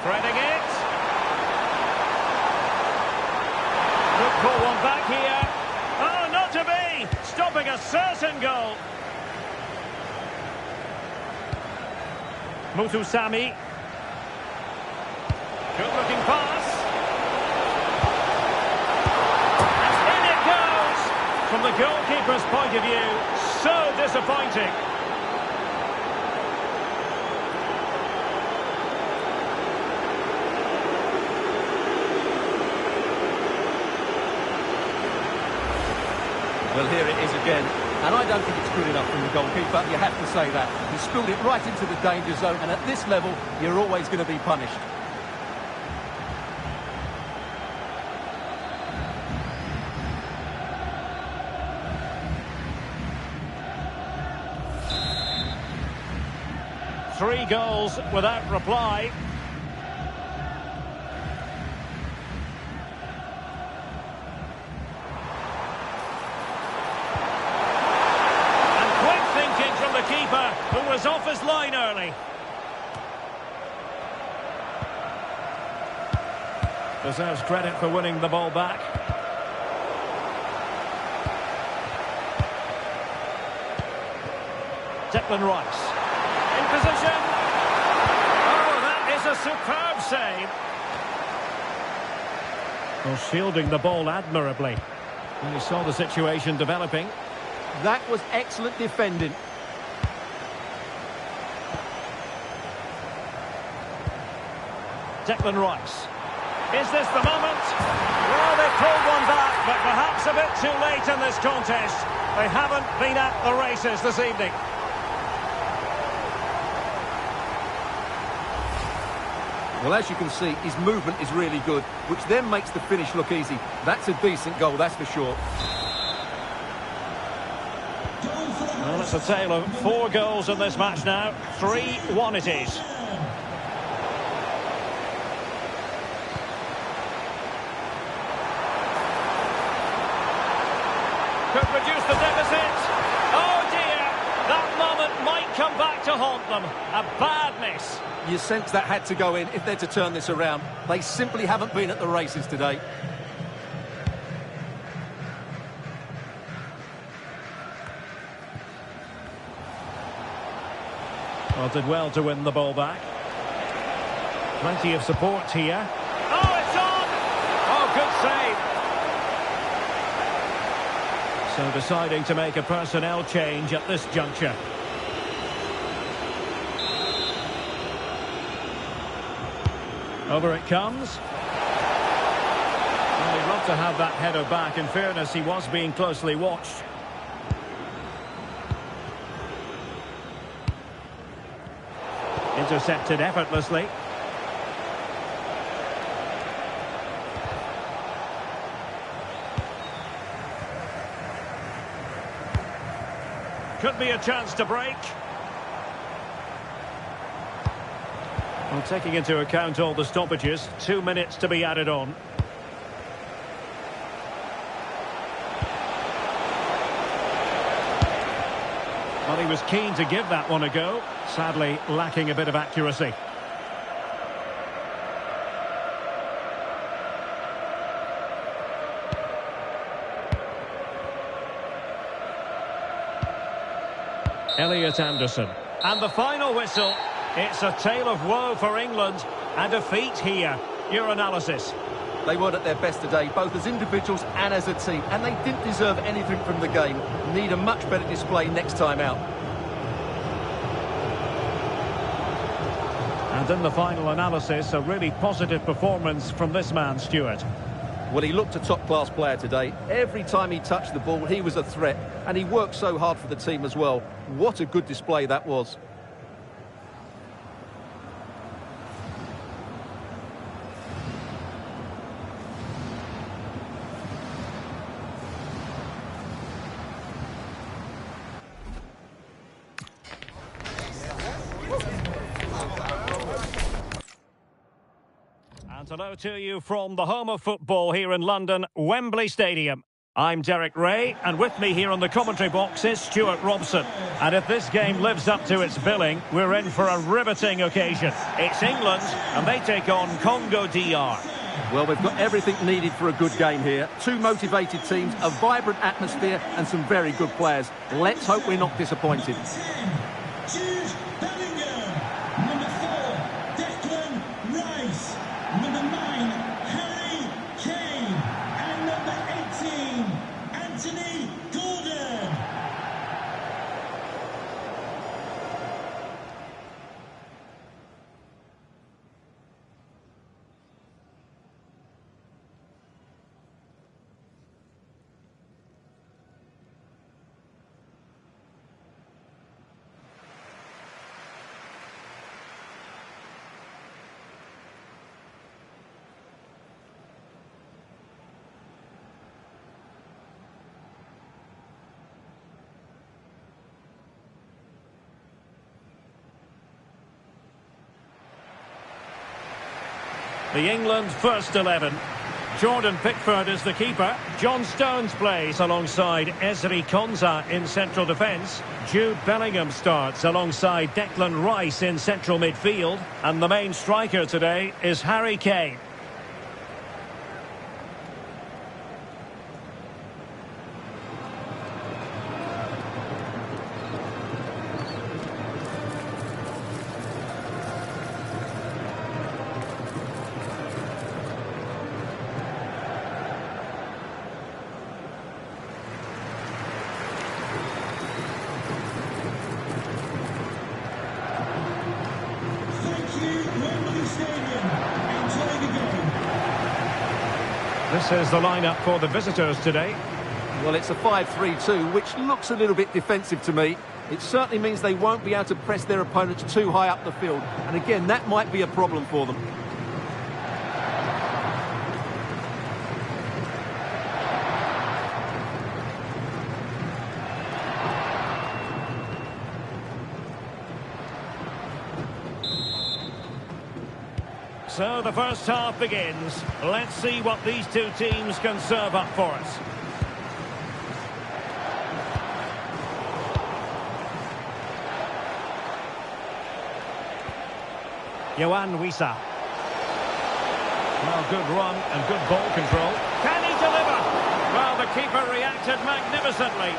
Threading it. Could pull one back here. Oh, not to be! Stopping a certain goal. Mutusami. Good looking pass. And in it goes! From the goalkeeper's point of view, so disappointing. Well, here it is again. And I don't think it's good enough from the goalkeeper. You have to say that. He spilled it right into the danger zone, and at this level, you're always going to be punished. Three goals without reply. And quick thinking from the keeper, who was off his line early. Deserves credit for winning the ball back. Declan Rice. In position. Oh, that is a superb save. Well, shielding the ball admirably. And he saw the situation developing. That was excellent defending. Declan Rice. Is this the moment? Well, they pulled one back, but perhaps a bit too late in this contest. They haven't been at the races this evening. Well, as you can see, his movement is really good, which then makes the finish look easy. That's a decent goal, that's for sure. Well, it's a tale of 4 goals in this match now. 3-1 it is. Could reduce the deficit. Oh dear, that moment might come back to haunt them. A bad miss. You sense that had to go in if they're to turn this around. They simply haven't been at the races today. Well, did well to win the ball back. Plenty of support here. Oh, it's on! Oh, good save. So deciding to make a personnel change at this juncture. Over it comes. Well, he'd love to have that header back. In fairness, he was being closely watched. Intercepted effortlessly. Could be a chance to break. Well, taking into account all the stoppages, 2 minutes to be added on. Well, he was keen to give that one a go, sadly lacking a bit of accuracy. Elliot Anderson. And the final whistle. It's a tale of woe for England and defeat here. Your analysis. They weren't at their best today, both as individuals and as a team, and they didn't deserve anything from the game. Need a much better display next time out. And in the final analysis, a really positive performance from this man, Stuart. Well, he looked a top-class player today. Every time he touched the ball, he was a threat, and he worked so hard for the team as well. What a good display that was. And hello to you from the home of football here in London, Wembley Stadium. I'm Derek Ray, and with me here on the commentary box is Stuart Robson. And if this game lives up to its billing, we're in for a riveting occasion. It's England, and they take on Congo DR. Well, we've got everything needed for a good game here. 2 motivated teams, a vibrant atmosphere, and some very good players. Let's hope we're not disappointed. The England first 11. Jordan Pickford is the keeper. John Stones plays alongside Ezri Konsa in central defence. Jude Bellingham starts alongside Declan Rice in central midfield. And the main striker today is Harry Kane. This is the lineup for the visitors today. Well, it's a 5-3-2, which looks a little bit defensive to me. It certainly means they won't be able to press their opponents too high up the field. And again, that might be a problem for them. So the first half begins. Let's see what these two teams can serve up for us. Yohan Wissa. Well, good run and good ball control. Can he deliver? Well, the keeper reacted magnificently.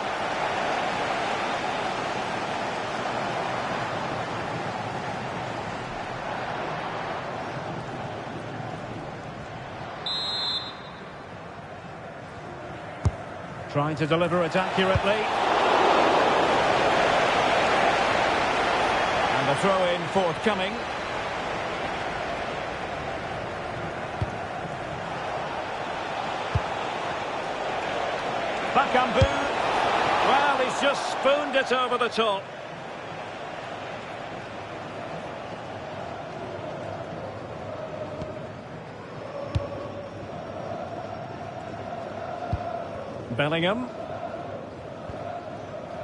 Trying to deliver it accurately. And the throw-in forthcoming. Bakambu. Well, he's just spooned it over the top. Bellingham.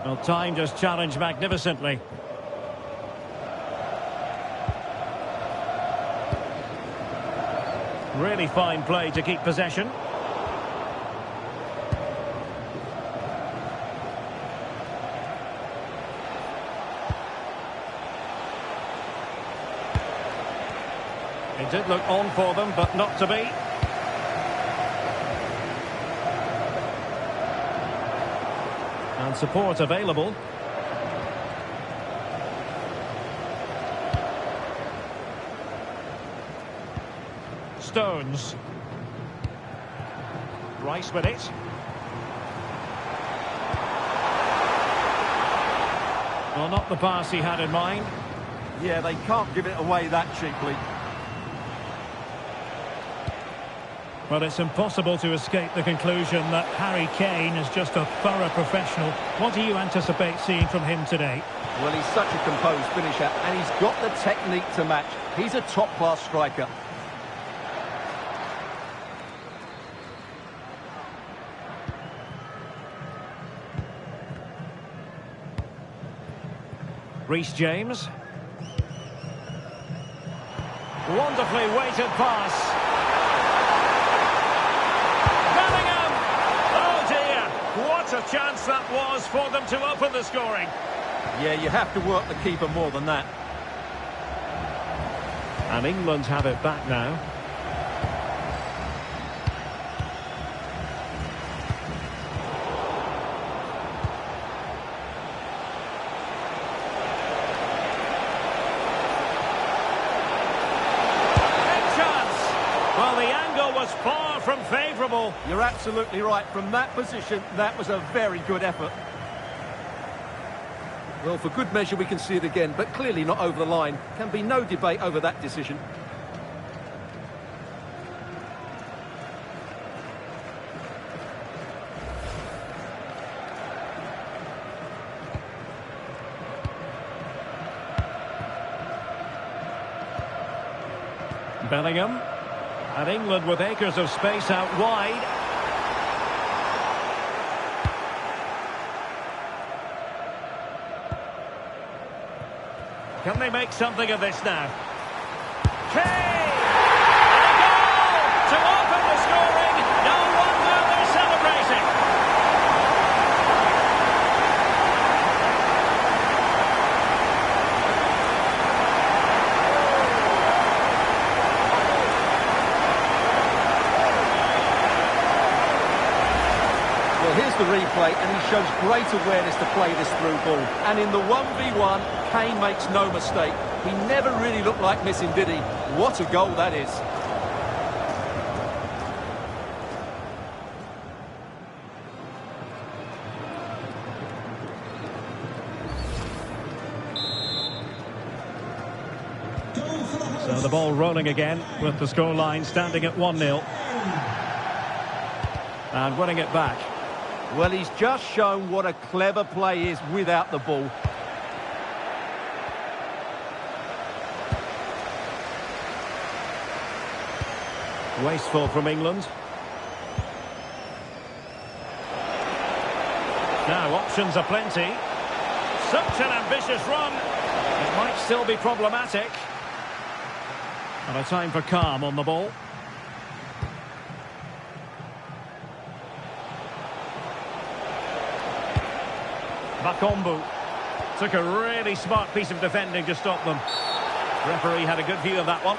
Well, timed his challenge magnificently. Really fine play to keep possession. It did look on for them, but not to be. And support available. Stones. Rice with it. Well, not the pass he had in mind. Yeah, they can't give it away that cheaply. Well, it's impossible to escape the conclusion that Harry Kane is just a thorough professional. What do you anticipate seeing from him today? Well, he's such a composed finisher, and he's got the technique to match. He's a top-class striker. Reece James. Wonderfully weighted pass. What a chance that was for them to open the scoring. Yeah, you have to work the keeper more than that. And England have it back now. Big chance. Well, the angle was far from favourable. You're absolutely right. From that position, that was a very good effort. Well, for good measure, we can see it again, but clearly not over the line. Can be no debate over that decision. Bellingham. And England with acres of space out wide. Can they make something of this now? Kane! And a scoring. No wonder they're celebrating. Well, here's the replay, and he shows great awareness to play this through ball. And in the 1v1, Kane makes no mistake. He never really looked like missing, did he? What a goal that is. So the ball rolling again with the scoreline standing at 1-0. And winning it back. Well, he's just shown what a clever play is without the ball. Wasteful from England. Now options are plenty. Such an ambitious run. It might still be problematic. And a time for calm on the ball. Bakombu took a really smart piece of defending to stop them. Referee had a good view of that one.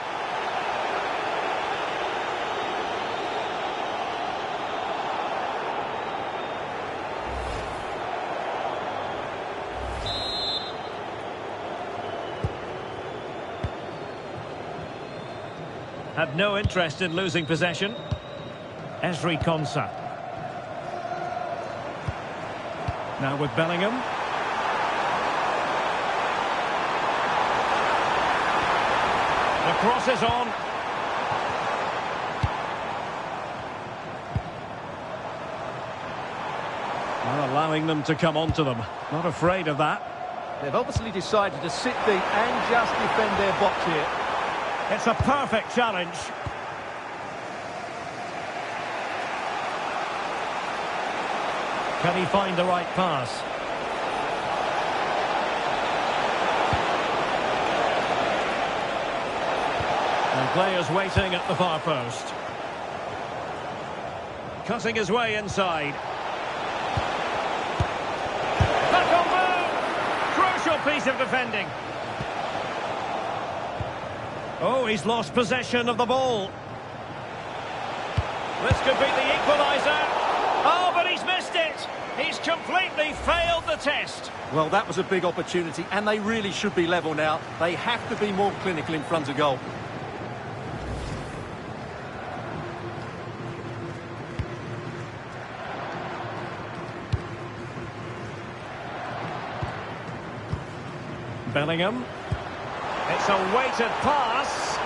Had no interest in losing possession. Esri Konsa. Now with Bellingham. The cross is on. Not allowing them to come onto them. Not afraid of that. They've obviously decided to sit deep and just defend their box here. It's a perfect challenge. Can he find the right pass? And players waiting at the far post. Cutting his way inside. Back on move! Crucial piece of defending. Oh, he's lost possession of the ball. This could be the equaliser. Oh, but he's missed it. He's completely failed the test. Well, that was a big opportunity, and they really should be level now. They have to be more clinical in front of goal. Bellingham. It's a weighted pass.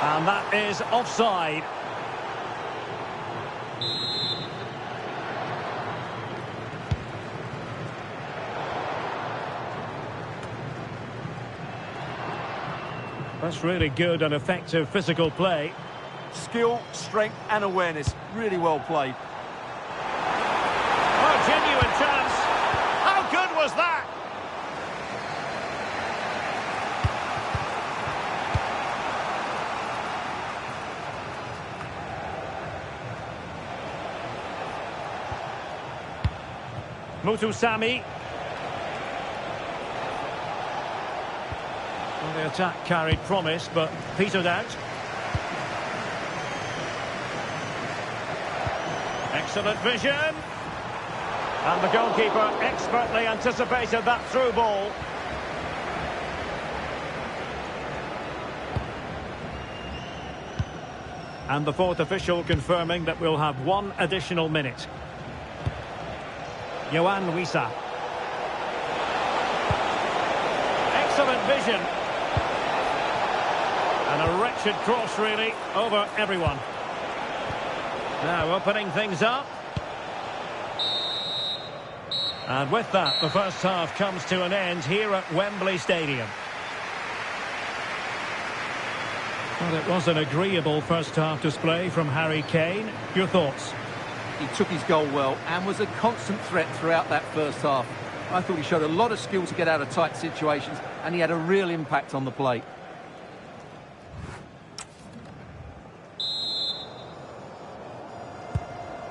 And that is offside. That's really good and effective physical play. Skill, strength and awareness. Really well played. Oh, genuine chance. How good was that? Mutusami. Well, the attack carried promise, but petered out. Excellent vision. And the goalkeeper expertly anticipated that through ball. And the fourth official confirming that we'll have one additional minute. Yohan Wissa. Excellent vision. And a wretched cross, really, over everyone. Now opening things up. And with that, the first half comes to an end here at Wembley Stadium. Well, it was an agreeable first half display from Harry Kane. Your thoughts? He took his goal well and was a constant threat throughout that first half. I thought he showed a lot of skill to get out of tight situations, and he had a real impact on the play.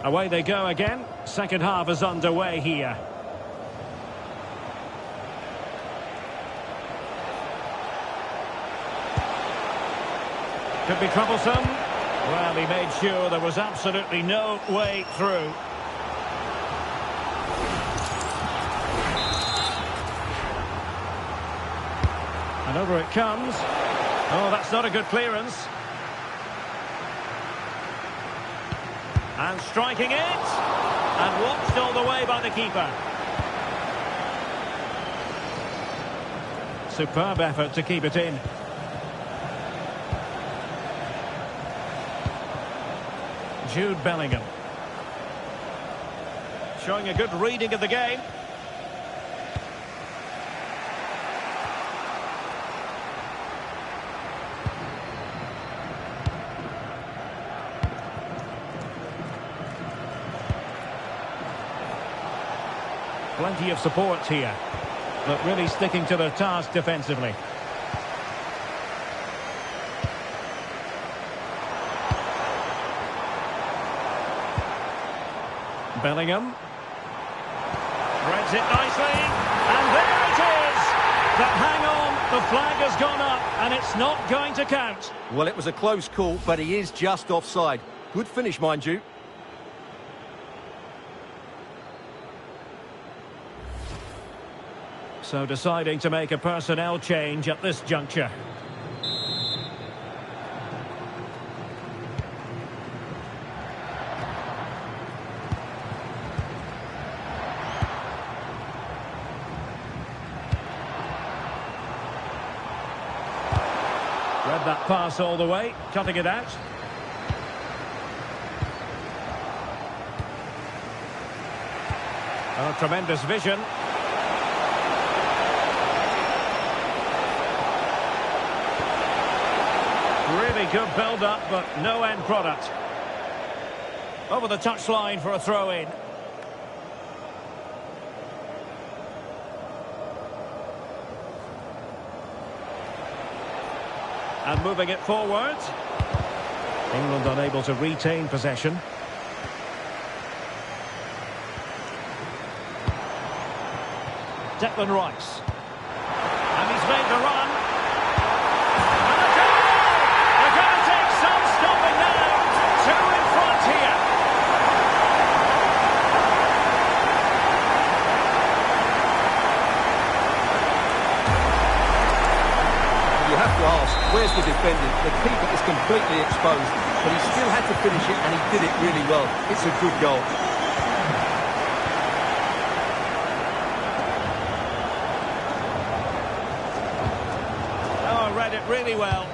Away they go again. Second half is underway here. Could be troublesome. Well, he made sure there was absolutely no way through. And over it comes. Oh, that's not a good clearance. And striking it. And watched all the way by the keeper. Superb effort to keep it in. Jude Bellingham. Showing a good reading of the game. Plenty of support here, but really sticking to their task defensively. Bellingham. Threads it nicely. And there it is! But hang on, the flag has gone up and it's not going to count. Well, it was a close call, but he is just offside. Good finish, mind you. So deciding to make a personnel change at this juncture. Read that pass all the way, cutting it out. Oh, tremendous vision. Really good build-up, but no end product. Over the touchline for a throw-in. And moving it forward. England unable to retain possession. Declan Rice. And he's made the run. And a goal! They're going to take some stopping now. Two in front here. You have to ask, where's the defender? The keeper is completely exposed, but he still had to finish it, and he did it really well. It's a good goal. Oh, read it really well.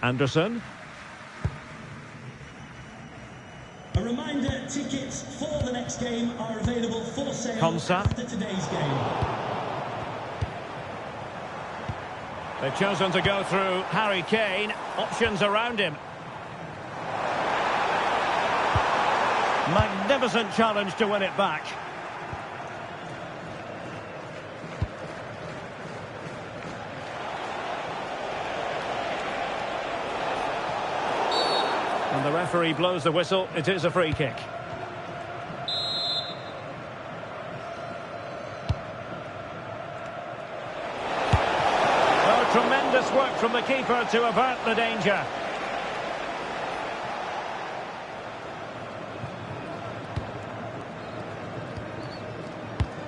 Anderson. A reminder, tickets for the next game are available for sale Konsa. after today's game. They've chosen to go through Harry Kane. Options around him. Magnificent challenge to win it back. And the referee blows the whistle. It is a free kick. Oh, tremendous work from the keeper to avert the danger.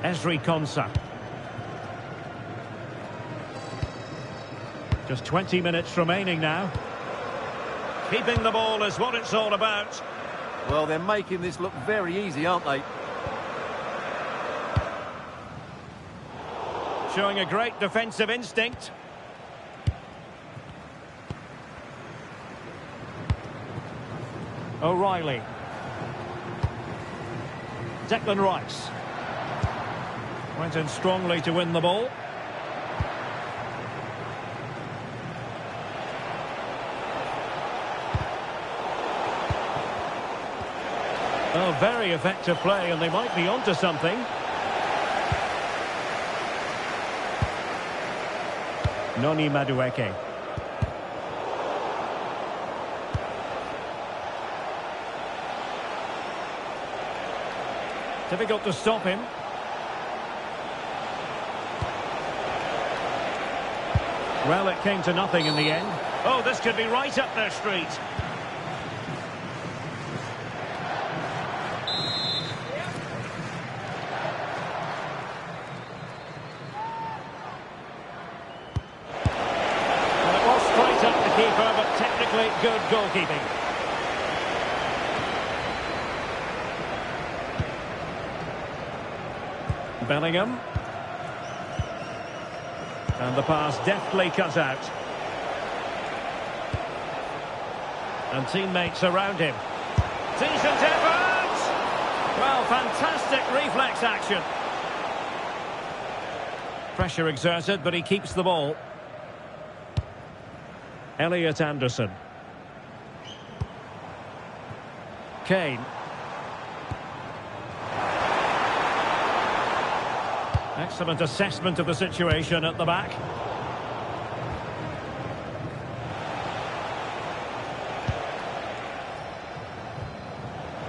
Ezri Konsa. Just 20 minutes remaining now. Keeping the ball is what it's all about. Well, they're making this look very easy, aren't they? Showing a great defensive instinct. O'Reilly. Declan Rice. Went in strongly to win the ball. Oh, very effective play, and they might be onto something. Noni Madueke. Difficult to stop him. Well, it came to nothing in the end. Oh, this could be right up their street. Well, it was straight up the keeper, but technically good goalkeeping. Bellingham. And the pass deftly cut out. And teammates around him. Decent effort! Well, fantastic reflex action. Pressure exerted, but he keeps the ball. Elliot Anderson. Kane. Excellent assessment of the situation at the back.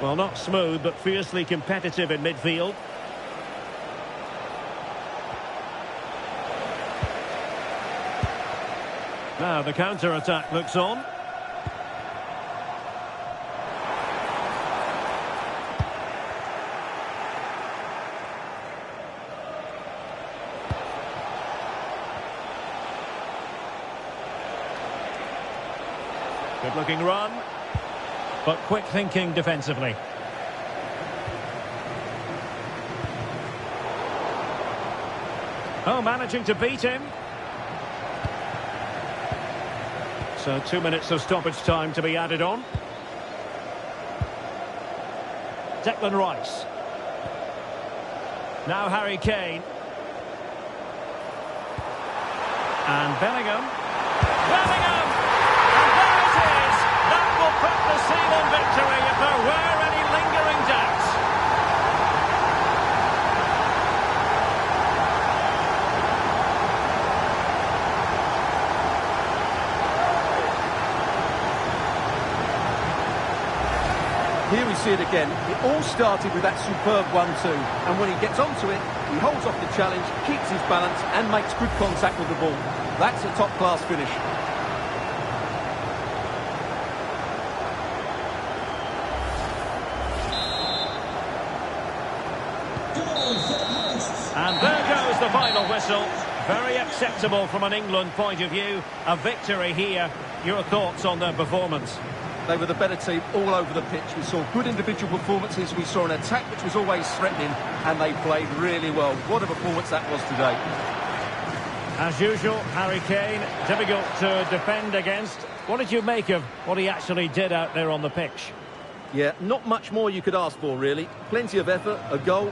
Well, not smooth, but fiercely competitive in midfield. Now the counter-attack looks on. Good-looking run, but quick thinking defensively. Oh, managing to beat him. So 2 minutes of stoppage time to be added on. Declan Rice. Now Harry Kane. And Bellingham. Bellingham! And there it is! That will put the seal on victory if there were any lingering doubts. Here we see it again. It all started with that superb 1-2, and when he gets onto it, he holds off the challenge, keeps his balance, and makes good contact with the ball. That's a top-class finish. And there goes the final whistle. Very acceptable from an England point of view. A victory here. Your thoughts on their performance? They were the better team all over the pitch. We saw good individual performances. We saw an attack which was always threatening, and they played really well. What a performance that was today. As usual, Harry Kane, difficult to defend against. What did you make of what he actually did out there on the pitch? Yeah, not much more you could ask for, really. Plenty of effort, a goal.